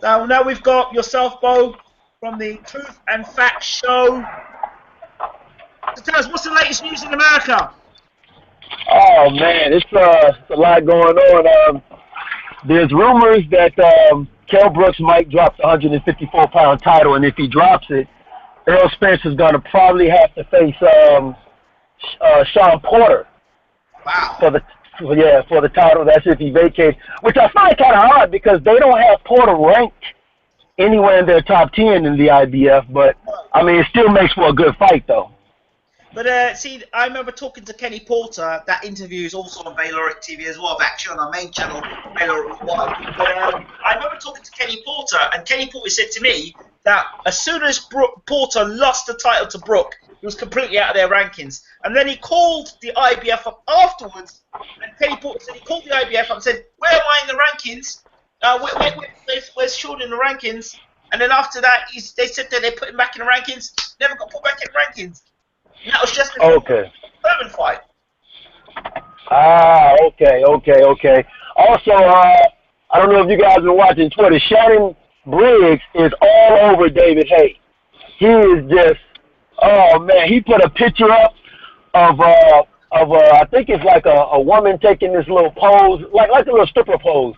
Now we've got yourself, Bo, from the Truth and Facts show. So tell us, what's the latest news in America? Oh man, it's a lot going on. There's rumors that Kell Brooks might drop the 154-pound title, and if he drops it, Errol Spencer's gonna probably have to face Sean Porter. Wow. For the title. That's if he vacates, which I find kind of odd because they don't have Porter ranked anywhere in their top 10 in the IBF. But I mean, it still makes for a good fight, though. But see, I remember talking to Kenny Porter. That interview is also on BaylorIC TV as well, actually on our main channel, BaylorIC One. But I remember talking to Kenny Porter, and Kenny Porter said to me that as soon as Porter lost the title to Brook, he was completely out of their rankings. And then he called the IBF up afterwards, and Kenny Porter said he called the IBF up and said, "Where am I in the rankings? Where's Sean in the rankings?" And then after that, they said that they put him back in the rankings. Never got put back in the rankings. And that was just before the Thurman fight. Okay. Also, I don't know if you guys have been watching Twitter. Shannon Briggs is all over David Haye. He is just, oh man, he put a picture up of I think it's like a woman taking this little pose, like a little stripper pose,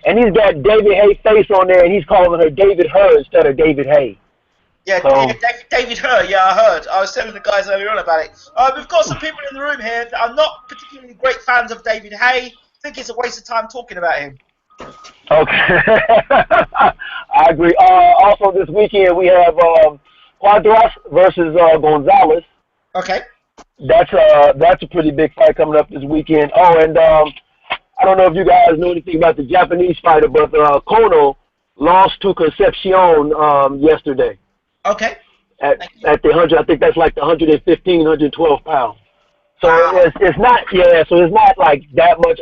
and he's got David Haye's face on there, and he's calling her David Her instead of David Haye. Yeah, David Her, yeah, I heard. I was telling the guys earlier on about it. We've got some people in the room here that are not particularly great fans of David Haye. I think it's a waste of time talking about him. Okay. I agree. Also, this weekend we have Quadras versus Gonzalez. Okay. That's a pretty big fight coming up this weekend. Oh, and I don't know if you guys know anything about the Japanese fighter, but Kono lost to Concepcion yesterday. Okay. At the 100, I think that's like the 115, 112 pounds. So it's not, so it's not like that much.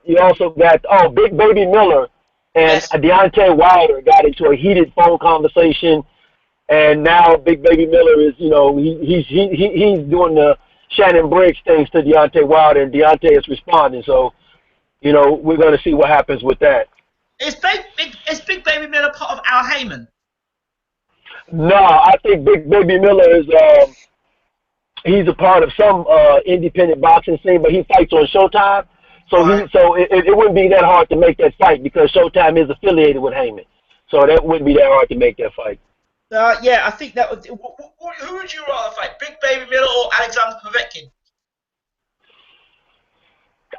You also got, Big Baby Miller and Deontay Wilder got into a heated phone conversation, and now Big Baby Miller is, he's doing the Shannon Briggs things to Deontay Wilder, and Deontay is responding. So, we're going to see what happens with that. Is Big Baby Miller part of Al Heyman? No, I think Big Baby Miller is he's a part of some independent boxing scene, but he fights on Showtime. So it wouldn't be that hard to make that fight because Showtime is affiliated with Heyman. So that wouldn't be that hard to make that fight. Yeah, I think that would. Who would you rather fight, Big Baby Miller or Alexander Povetkin?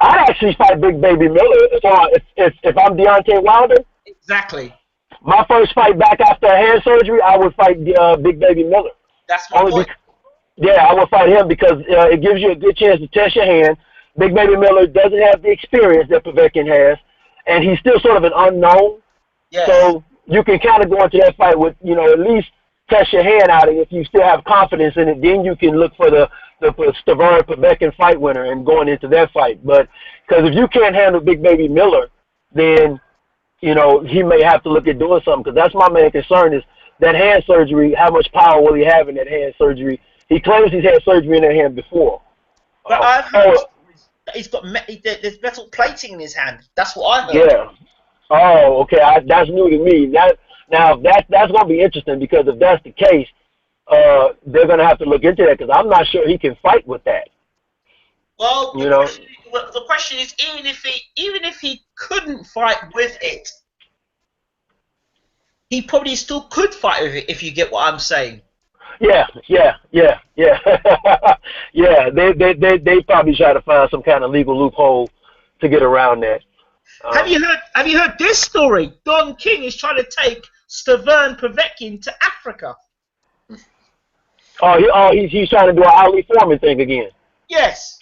I'd actually fight Big Baby Miller if I'm Deontay Wilder. Exactly. My first fight back after hand surgery, I would fight Big Baby Miller. That's my point. I would fight him because it gives you a good chance to test your hand. Big Baby Miller doesn't have the experience that Povetkin has, and he's still sort of an unknown. Yes. So you can kind of go into that fight with, at least test your hand out, and if you still have confidence in it, then you can look for the Stavern Povetkin fight winner and going into that fight. But because if you can't handle Big Baby Miller, then he may have to look at doing something. Because that's my main concern is that hand surgery. How much power will he have in that hand surgery? He claims he's had surgery in that hand before. But I've heard he's got there's metal plating in his hand. That's what I heard. Yeah. Oh, okay. That's new to me. Now that's going to be interesting because if that's the case, they're going to have to look into that because I'm not sure he can fight with that. Well, the question is, even if he couldn't fight with it, he probably still could fight with it. If you get what I'm saying. Yeah. Yeah. They probably try to find some kind of legal loophole to get around that. Have you heard this story? Don King is trying to take Stavern Povetkin to Africa. He's trying to do an Ali Foreman thing again. Yes.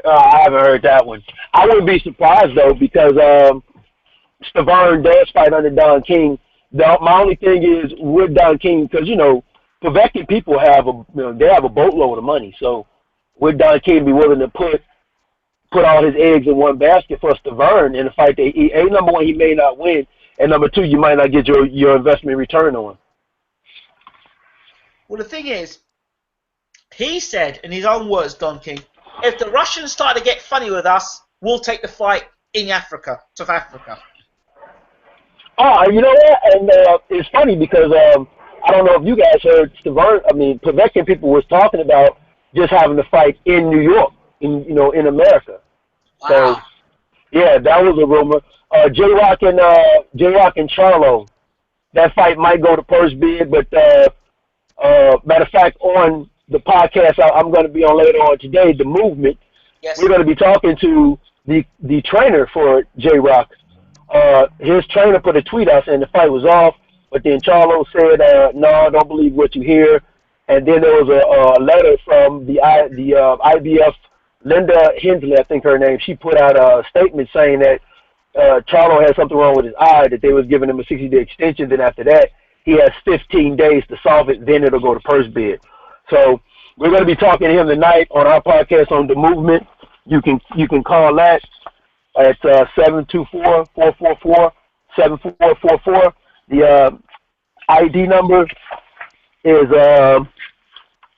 I haven't heard that one. I wouldn't be surprised though, because Stavern does fight under Don King. My only thing is with Don King, because Povetkin people have a boatload of money. So would Don King be willing to put all his eggs in one basket for Stavern in a fight that number one, he may not win, and number two, you might not get your investment return on? Well, the thing is, he said in his own words, Don King, if the Russians start to get funny with us, we'll take the fight in Africa, South Africa. Oh, you know what? And it's funny because I don't know if you guys heard Povetkin people was talking about just having to fight in New York, in America. Wow. So, yeah, that was a rumor. J-Rock and Charlo, that fight might go to purse bid, but matter of fact, on the podcast I'm going to be on later on today, The Movement, yes, we're going to be talking to the trainer for J-Rock. His trainer put a tweet out saying the fight was off, but then Charlo said, no, don't believe what you hear. And then there was a letter from the IBF, Linda Hensley, I think her name. She put out a statement saying that Charlo had something wrong with his eye, that they was giving him a 60-day extension. Then after that, he has 15 days to solve it. Then it'll go to purse bid. So we're going to be talking to him tonight on our podcast on The Movement. You can call that at 724-444-7444. The ID number is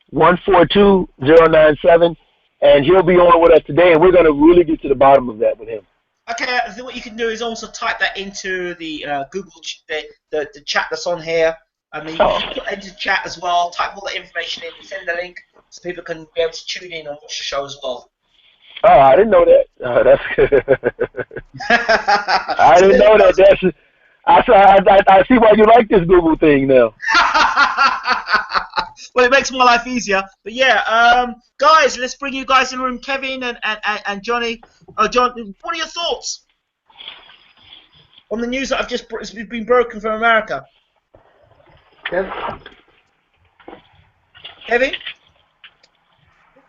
142097, and he'll be on with us today, and we're going to really get to the bottom of that with him. Okay, I think what you can do is also type that into the Google the chat that's on here. I mean, you can put into the chat as well. Type all the information in, send the link so people can be able to tune in and watch the show as well. Oh, I didn't know that. That's good. I didn't know that. I see why you like this Google thing now. Well, it makes my life easier. But yeah, guys, let's bring you guys in the room. Kevin and Johnny. John, what are your thoughts on the news that it's been broken from America? Kevin?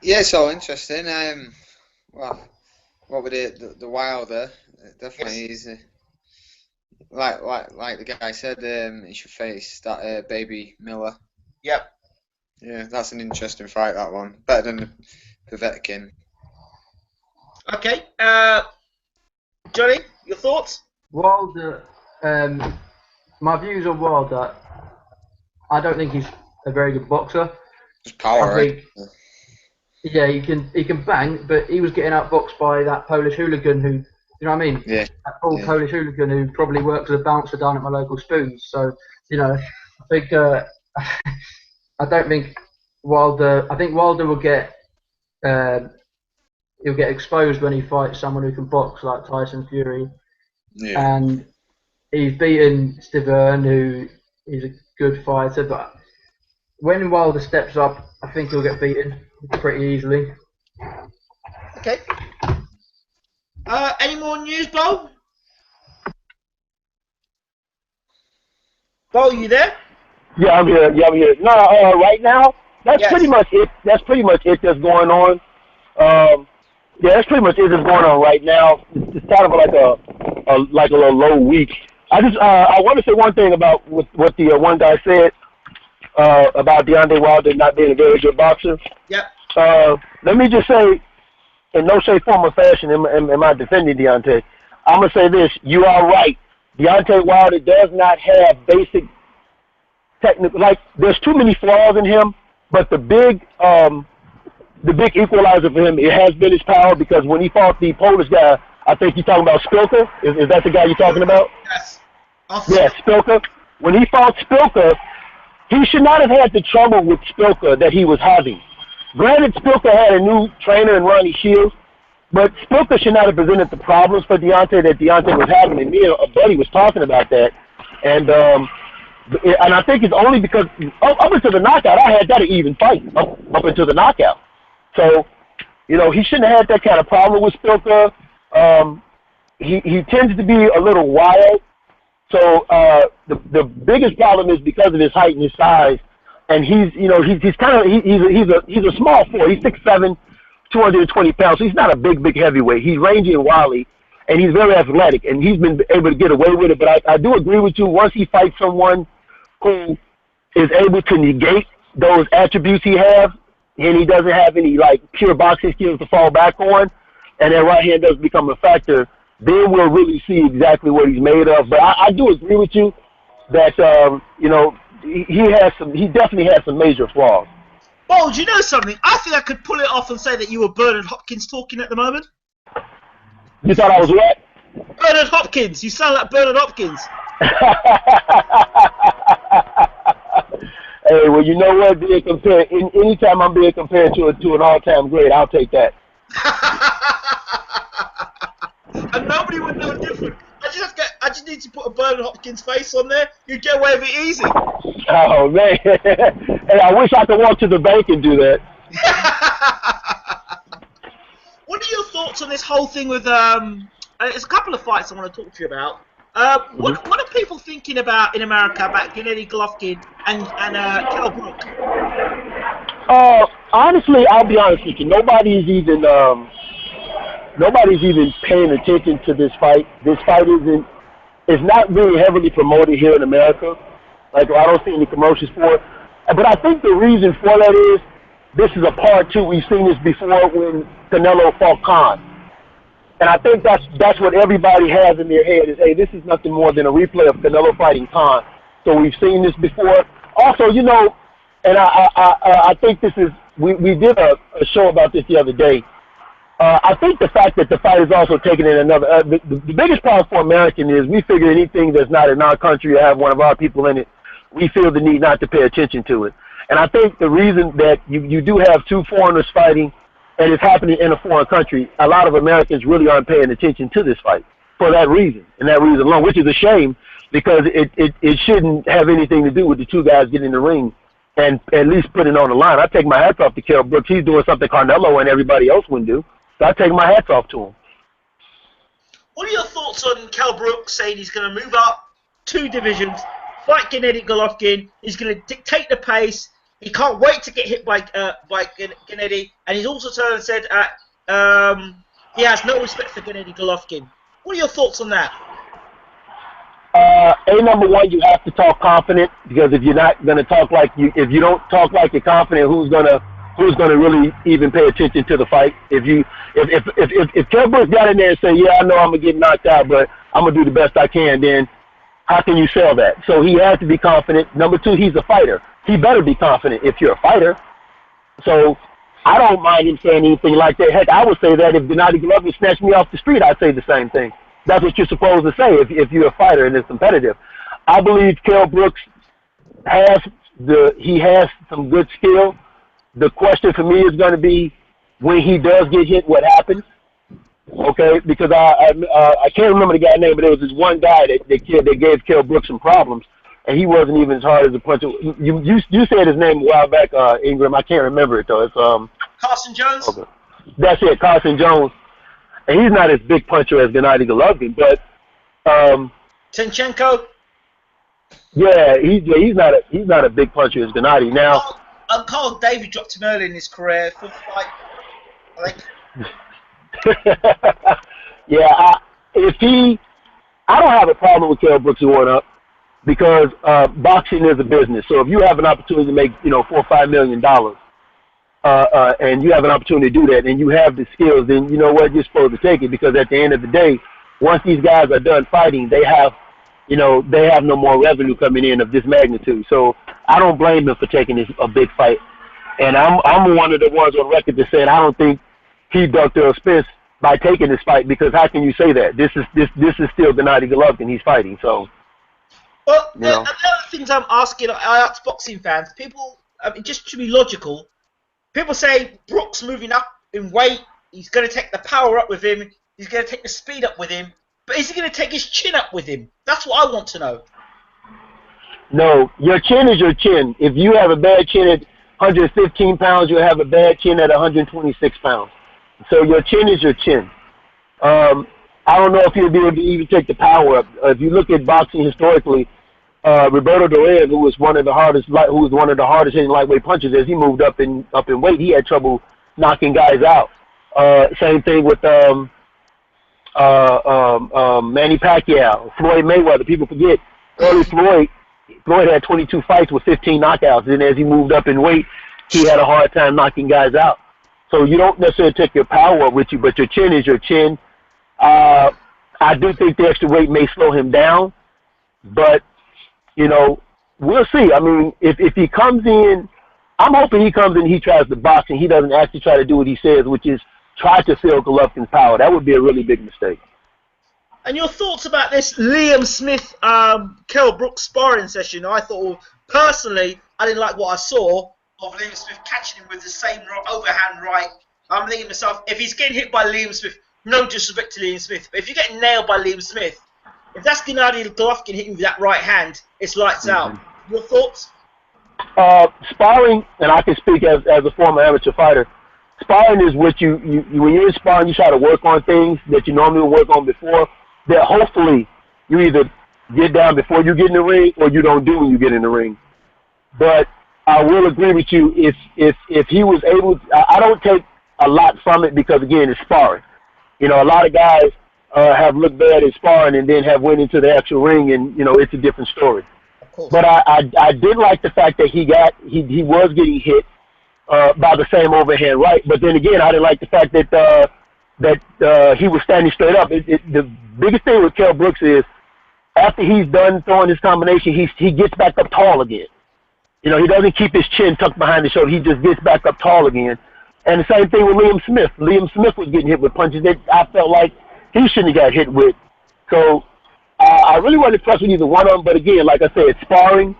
Yeah, it's all interesting. Well, what would it? The Wilder definitely is. Like the guy said, he should face that Baby Miller. Yep. Yeah, that's an interesting fight. That one better than the Povetkin. Okay. Johnny, your thoughts? Wilder. My views on Wilder. I don't think he's a very good boxer. Just power, right? Yeah, he can bang, but he was getting outboxed by that Polish hooligan who, you know what I mean? Yeah. That old Polish hooligan who probably works as a bouncer down at my local Spoons. So, I think I don't think Wilder. I think Wilder will get he'll get exposed when he fights someone who can box like Tyson Fury. Yeah. And he's beaten Stavern, who is a good fighter, but when Wilder steps up, I think he'll get beaten pretty easily. Okay. Any more news, Bo? Bo, you there? Yeah, I'm here. No, right now, that's pretty much it. That's pretty much it that's going on. Yeah, that's pretty much it that's going on right now. It's kind of like a little low week. I want to say one thing about what the one guy said about Deontay Wilder not being a very good boxer. Yep. Let me just say, in no shape, form, or fashion am I defending Deontay. I'm going to say this. You are right. Deontay Wilder does not have basic technical, there's too many flaws in him, but the big equalizer for him, it has been his power, because when he fought the Polish guy, I think you're talking about Spilka. Is that the guy you're talking about? Yes. Yeah, Spilka. When he fought Spilka, he should not have had the trouble with Spilka that he was having. Granted, Spilka had a new trainer in Ronnie Shields, but Spilka should not have presented the problems for Deontay that Deontay was having. And me and a buddy was talking about that. And I think it's only because up until the knockout, I had that an even fight up until the knockout. So, he shouldn't have had that kind of problem with Spilka. he tends to be a little wild. So the biggest problem is because of his height and his size, and he's a small forward. He's 6'7", 220 pounds. So he's not a big heavyweight. He's rangy and wily, and he's very athletic, and he's been able to get away with it. But I do agree with you. Once he fights someone who is able to negate those attributes he has, and he doesn't have any like pure boxing skills to fall back on, and that right hand does become a factor, then we'll really see exactly what he's made of. But I do agree with you that he definitely has some major flaws. Oh, do you know something? I think I could pull it off and say that you were Bernard Hopkins talking at the moment. You thought I was what? Bernard Hopkins. You sound like Bernard Hopkins. Hey, well, you know what? Being compared, anytime I'm being compared to an all-time great, I'll take that. And nobody would know different. I just need to put a Bernard Hopkins face on there. You get away with it easy. Oh man! Hey, I wish I could walk to the bank and do that. What are your thoughts on this whole thing with there's a couple of fights I want to talk to you about. What are people thinking about in America about Gennady Golovkin and Kell Brook? Honestly, I'll be honest with you. Nobody's even paying attention to this fight. This fight is not really heavily promoted here in America. Like, I don't see any commercials for it. But I think the reason for that is this is a part two. We've seen this before when Canelo fought Khan. And I think that's what everybody has in their head is, hey, this is nothing more than a replay of Canelo fighting Khan. So we've seen this before. Also, and I think this is, we did a show about this the other day. I think the fact that the fight is also taken in another, the biggest problem for American is we figure anything that's not in our country or have one of our people in it, we feel the need not to pay attention to it. And I think the reason that you do have two foreigners fighting and it's happening in a foreign country, a lot of Americans really aren't paying attention to this fight for that reason, and that reason alone, which is a shame because it shouldn't have anything to do with the two guys getting in the ring and at least putting it on the line. I take my hats off to Kell Brooks. He's doing something Carnelo and everybody else wouldn't do. So I take my hats off to him. What are your thoughts on Kell Brooks saying he's going to move up 2 divisions, fight Gennady Golovkin, he's going to dictate the pace, he can't wait to get hit by Gennady, and he's also turned and said he has no respect for Gennady Golovkin. What are your thoughts on that? Number one, you have to talk confident, because if you're not going to talk like if you don't talk like you're confident, who's gonna really even pay attention to the fight? If Kell Brooks got in there and say, yeah, I know I'm gonna get knocked out, but I'm gonna do the best I can, then how can you sell that? So he has to be confident. Number two, he's a fighter. He better be confident if you're a fighter. So I don't mind him saying anything like that. Heck, I would say that if Gennady Golovkin snatched me off the street, I'd say the same thing. That's what you're supposed to say if you're a fighter and it's competitive. I believe Kell Brooks has some good skill. The question for me is going to be when he does get hit, what happens? Okay, because I can't remember the guy's name, but there was this one guy that gave Kell Brooks some problems, and he wasn't even as hard as a puncher. You said his name a while back, Ingram. I can't remember it though. It's Carson Jones. Okay. That's it, Carson Jones. And he's not as big puncher as Gennady Golovkin, but Tenchenko. Yeah, he's not a big puncher as Gennady. Now, Carl David dropped him early in his career for fight. Yeah, I don't have a problem with Kell Brooks going up because boxing is a business. So if you have an opportunity to make $4 or $5 million, and you have an opportunity to do that, and you have the skills, then you know what, you're supposed to take it, because at the end of the day, once these guys are done fighting, they have no more revenue coming in of this magnitude. So I don't blame him for taking a big fight. And I'm one of the ones on record that said I don't think he ducked or spence by taking this fight, because how can you say that? This is still Gennady Golovkin he's fighting. So, well, the other things I'm asking, I ask boxing fans, people, just to be logical, people say Brooks moving up in weight, he's going to take the power up with him, he's going to take the speed up with him, but is he going to take his chin up with him? That's what I want to know. No, your chin is your chin. If you have a bad chin at 115 pounds, you'll have a bad chin at 126 pounds. So your chin is your chin. I don't know if he'll be able to even take the power up. If you look at boxing historically, Roberto Duran, who was one of the hardest hitting lightweight punchers, as he moved up in weight, he had trouble knocking guys out. Same thing with Manny Pacquiao, Floyd Mayweather. People forget early Floyd had 22 fights with 15 knockouts, and as he moved up in weight, he had a hard time knocking guys out. So you don't necessarily take your power with you, but your chin is your chin. I do think the extra weight may slow him down, but, you know, we'll see. I mean, if he comes in, I'm hoping he comes in, he tries to box, and he doesn't actually try to do what he says, which is try to fill Golovkin's power. That would be a really big mistake. And your thoughts about this Liam Smith, Kell Brooks sparring session? I thought, well, personally, I didn't like what I saw of Liam Smith catching him with the same overhand right. I'm thinking to myself, if he's getting hit by Liam Smith, no disrespect to Liam Smith, but if you get nailed by Liam Smith, if that's Gennady Golovkin hitting with that right hand, it's lights out. Your thoughts? Sparring, and I can speak as a former amateur fighter, sparring is what you when you're in sparring, you try to work on things that you normally would work on before, that hopefully you either get down before you get in the ring or you don't do when you get in the ring. But I will agree with you, if he was able to, I don't take a lot from it because, again, it's sparring. You know, a lot of guys have looked bad at sparring and then have went into the actual ring, and, you know, it's a different story. But I did like the fact that he was getting hit by the same overhand right. But then again, I didn't like the fact that he was standing straight up. The biggest thing with Kell Brooks is after he's done throwing his combination, he gets back up tall again. You know, he doesn't keep his chin tucked behind his shoulder. He just gets back up tall again. And the same thing with Liam Smith. Liam Smith was getting hit with punches that I felt like he shouldn't have got hit with. So I really wasn't impressed with either one of them. But again, like I said, it's sparring.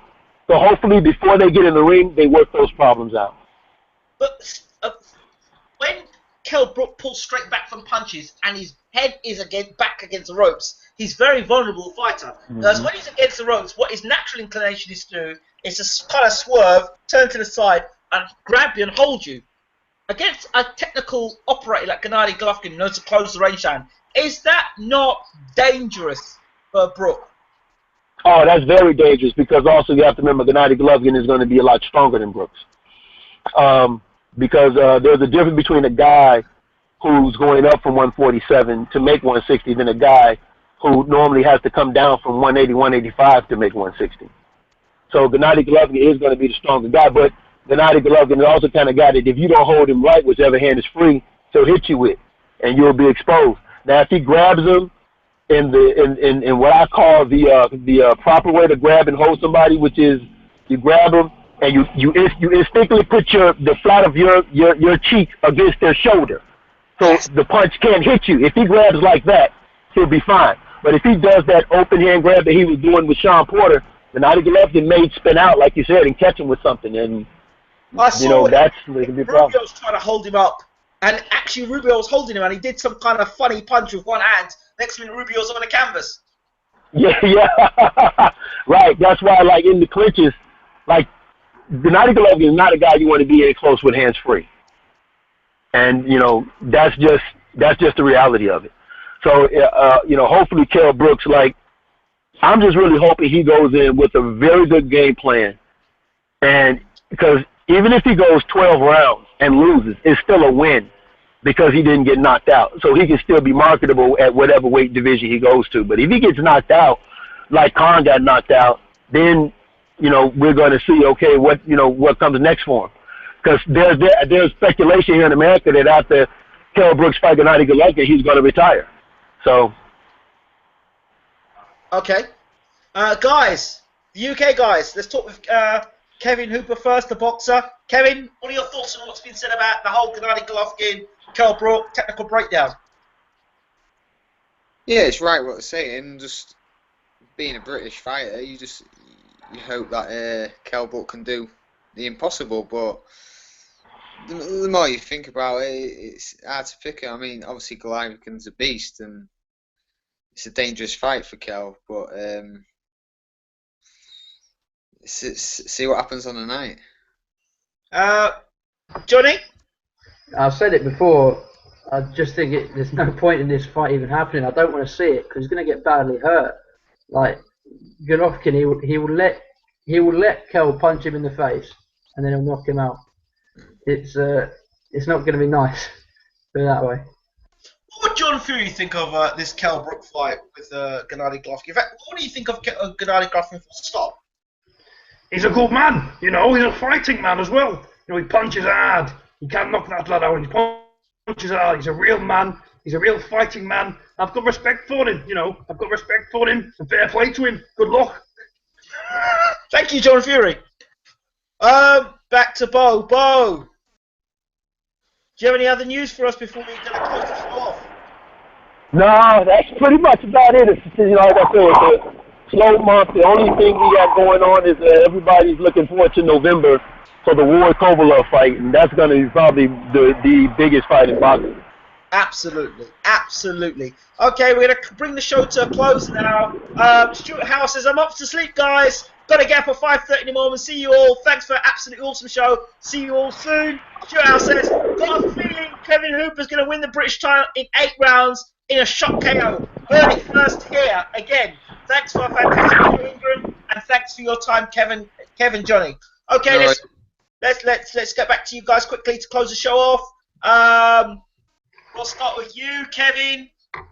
So hopefully before they get in the ring, they work those problems out. But when Kell Brook pulls straight back from punches and his head is back against the ropes, he's a very vulnerable fighter. Whereas when he's against the ropes, what his natural inclination is to do is to kind of swerve, turn to the side, and grab you and hold you. Against a technical operator like Gennady Golovkin, who knows to close the range down, is that not dangerous for Brook? Oh, that's very dangerous because also you have to remember Gennady Golovkin is going to be a lot stronger than Brooks. Because there's a difference between a guy who's going up from 147 to make 160 than a guy who normally has to come down from 180, 185 to make 160. So Gennady Golovkin is going to be the stronger guy, but Gennady Golovkin is also the kind of guy that if you don't hold him right, whichever hand is free, he'll hit you with, and you'll be exposed. Now, if he grabs him in what I call the proper way to grab and hold somebody, which is you grab them and you instinctively put the flat of your cheek against their shoulder, so the punch can't hit you. If he grabs like that, he'll be fine. But if he does that open hand grab that he was doing with Sean Porter, Gennady Golovkin may spin out, like you said, and catch him with something, and you know that's going to be a problem. Rubio was trying to hold him up, and actually Rubio was holding him, and he did some kind of funny punch with one hand. Next minute, Rubio's on the canvas. Yeah, right. That's why, like in the clinches, like Gennady Golovkin is not a guy you want to be in close with hands free, and you know that's just the reality of it. So you know, hopefully Kell Brooks, like I'm just really hoping he goes in with a very good game plan, and because even if he goes 12 rounds and loses, it's still a win because he didn't get knocked out. So he can still be marketable at whatever weight division he goes to. But if he gets knocked out, like Khan got knocked out, then, you know, we're going to see, okay, what comes next for him. Because there's speculation here in America that after Kell Brooks fight Gennady Golovkin, he's going to retire. So. Okay. Guys, the UK guys, let's talk with Kevin Hooper first, the boxer. Kevin, what are your thoughts on what's been said about the whole Gennady Golovkin, Kell Brook technical breakdown? Yeah, it's right what they're saying. Just being a British fighter, you hope that Kell Brook can do the impossible. But the more you think about it, it's hard to pick. I mean, obviously Golovkin's a beast, and it's a dangerous fight for Kell. But see what happens on the night. Johnny? I've said it before. I just think there's no point in this fight even happening. I don't want to see it because he's going to get badly hurt. Like Golovkin, he will let Kell punch him in the face, and then he'll knock him out. It's not going to be nice. Put it that way. What would John Fury think of this Kell Brook fight with Gennady Golovkin? In fact, what do you think of Gennady Golovkin for stop? He's a good man, you know. He's a fighting man as well. You know, he punches hard. He can't knock that lad out. He punches hard. He's a real man. He's a real fighting man. I've got respect for him, you know. I've got respect for him. And fair play to him. Good luck. Thank you, John Fury. Back to Bo. Bo, do you have any other news for us before we close the show off? No, that's pretty much about it. It's, you know, like I said, it's a slow month. The only thing we got going on is everybody's looking forward to November for the Ward Kovalev fight, and that's going to be probably the biggest fight in boxing. Absolutely, absolutely. Okay, we're going to bring the show to a close now. Stuart House says, I'm up to sleep, guys. Got to get up at 5:30 in the morning. See you all. Thanks for an absolutely awesome show. See you all soon. Stuart House says, got a feeling Kevin Hooper's going to win the British title in 8 rounds in a shock KO. Heard it first here. Again, thanks for a fantastic show, Ingram, and thanks for your time, Kevin, Johnny. Okay, No, let's get back to you guys quickly to close the show off. We'll start with you, Kevin,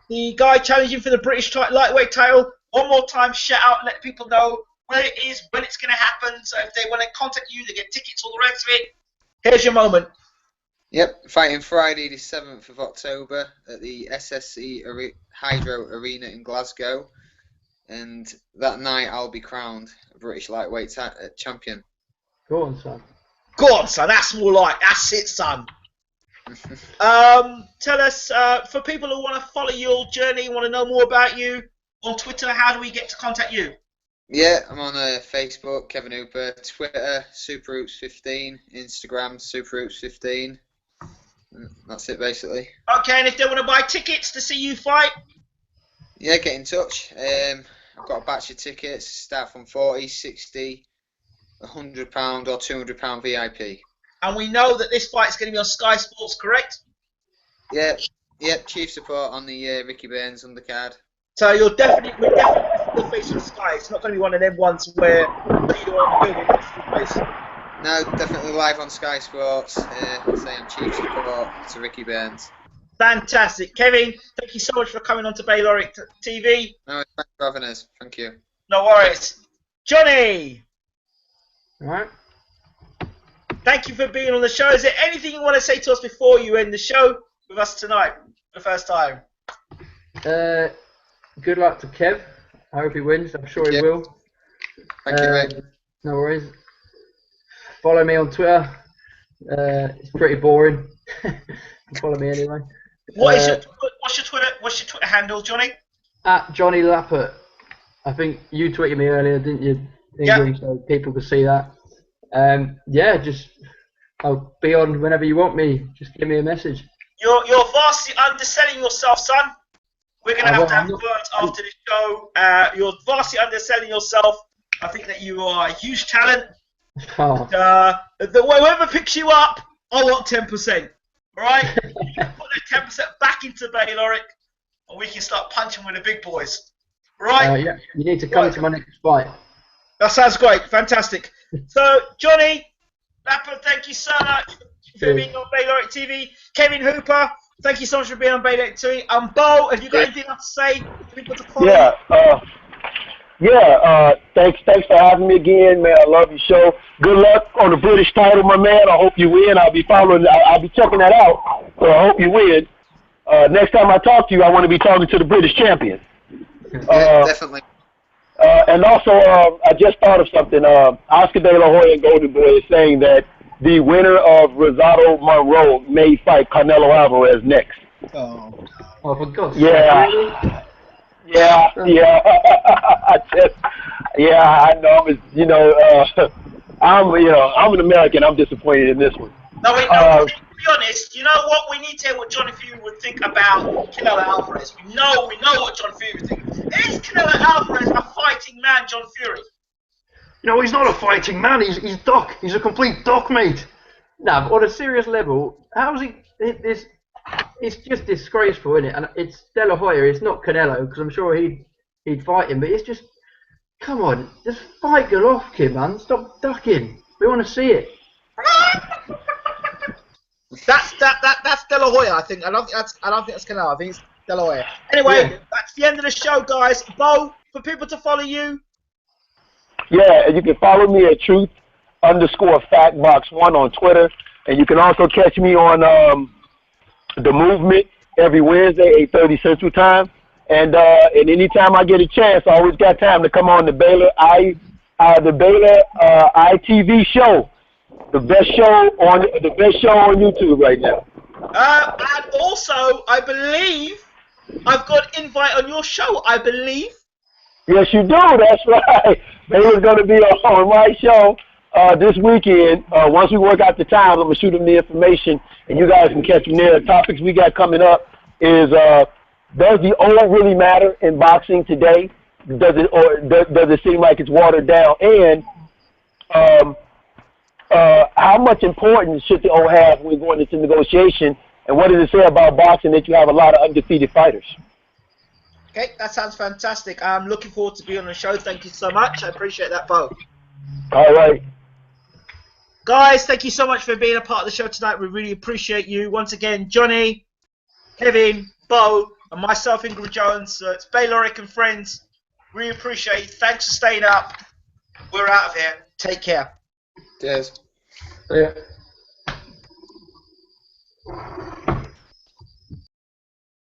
the guy challenging for the British lightweight title. One more time, shout out, let people know where it is, when it's going to happen. So if they want to contact you, they get tickets, all the rest of it. Here's your moment. Yep, fighting Friday the 7th of October at the SSE Hydro Arena in Glasgow. And that night I'll be crowned a British lightweight champion. Go on, son. Go on, son. That's more like. That's it, son. Tell us, for people who want to follow your journey, want to know more about you, on Twitter, how do we get to contact you? Yeah, I'm on Facebook, Kevin Hooper, Twitter, SuperHoops15, Instagram, SuperHoops15. That's it, basically. Okay, and if they want to buy tickets to see you fight? Yeah, get in touch. I've got a batch of tickets, start from 40, 60, £100 or £200 VIP. And we know that this fight is going to be on Sky Sports, correct? Yep, chief support on the Ricky Burns undercard. So we're definitely the face of Sky. It's not going to be one of them ones where you're on the building next to the place. No, definitely live on Sky Sports. Say I'm chief support to Ricky Burns. Fantastic. Kevin, thank you so much for coming on to BaylorIC TV. No, thanks for having us. Thank you. No worries. Johnny! All right. Thank you for being on the show. Is there anything you want to say to us before you end the show with us tonight for the first time? Good luck to Kev. I hope he wins. I'm sure he will. Thank you, mate. No worries. Follow me on Twitter. It's pretty boring. Follow me anyway. What's your Twitter handle, Johnny? At Johnny Lappert. I think you tweeted me earlier, didn't you? Ingram, so people can see that. I'll be on whenever you want me. Just give me a message. You're vastly underselling yourself, son. We're going to have words after the show. You're vastly underselling yourself. I think that you are a huge talent. Oh. Whoever picks you up, I want 10%. All right? You can put that 10% back into BaylorIC, and we can start punching with the big boys. Right? Yeah. You need to come to my next fight. That sounds great. Fantastic. So, Johnny, Lappert, thank you so much for being on BaylorIC TV. Kevin Hooper, thank you so much for being on BaylorIC TV. Bo, have you got anything else to say? Thanks for having me again, man. I love your show. Good luck on the British title, my man. I hope you win. I'll be checking that out. So I hope you win. Next time I talk to you, I want to be talking to the British champion. Yeah, definitely. And also, I just thought of something. Oscar De La Hoya and Golden Boy is saying that the winner of Rosado Monroe may fight Canelo Alvarez next. Oh, for God's sake. Yeah. Yeah. I know. I'm an American. I'm disappointed in this one. No, to be honest, you know what? We need to hear what John Fury would think about Canelo Alvarez. We know what John Fury would think. Is Canelo Alvarez a fighting man, John Fury? You know, he's not a fighting man. He's Doc. He's a complete Doc, mate. No, but on a serious level, how is he? it's just disgraceful, isn't it? And it's De La Hoya. It's not Canelo, because I'm sure he'd fight him. But it's just, come on, just fight Golovkin, man. Stop ducking. We want to see it. That's De La Hoya, I think. I don't think that's Canelo. I think it's De La Hoya. Anyway, that's the end of the show, guys. Bo, for people to follow you. Yeah, and you can follow me at truth_factbox1 on Twitter. And you can also catch me on The Movement every Wednesday, 8:30 Central Time. And anytime I get a chance, I always got time to come on the BaylorIC ITV show. The best show on YouTube right now. And also, I believe I've got an invite on your show, I believe. Yes, you do. That's right. Baylor's going to be on my show this weekend. Once we work out the times, I'm going to shoot them the information, and you guys can catch them there. The topics we got coming up is, does the old really matter in boxing today? Does it seem like it's watered down? And how much importance should the old have when going into negotiation? And what does it say about boxing that you have a lot of undefeated fighters? Okay, that sounds fantastic. I'm looking forward to being on the show. Thank you so much. I appreciate that, Bo. All right. Guys, thank you so much for being a part of the show tonight. We really appreciate you. Once again, Johnny, Kevin, Bo, and myself, Ingram Jones. It's BaylorIC and friends. Really appreciate it. Thanks for staying up. We're out of here. Take care. Cheers. Yeah.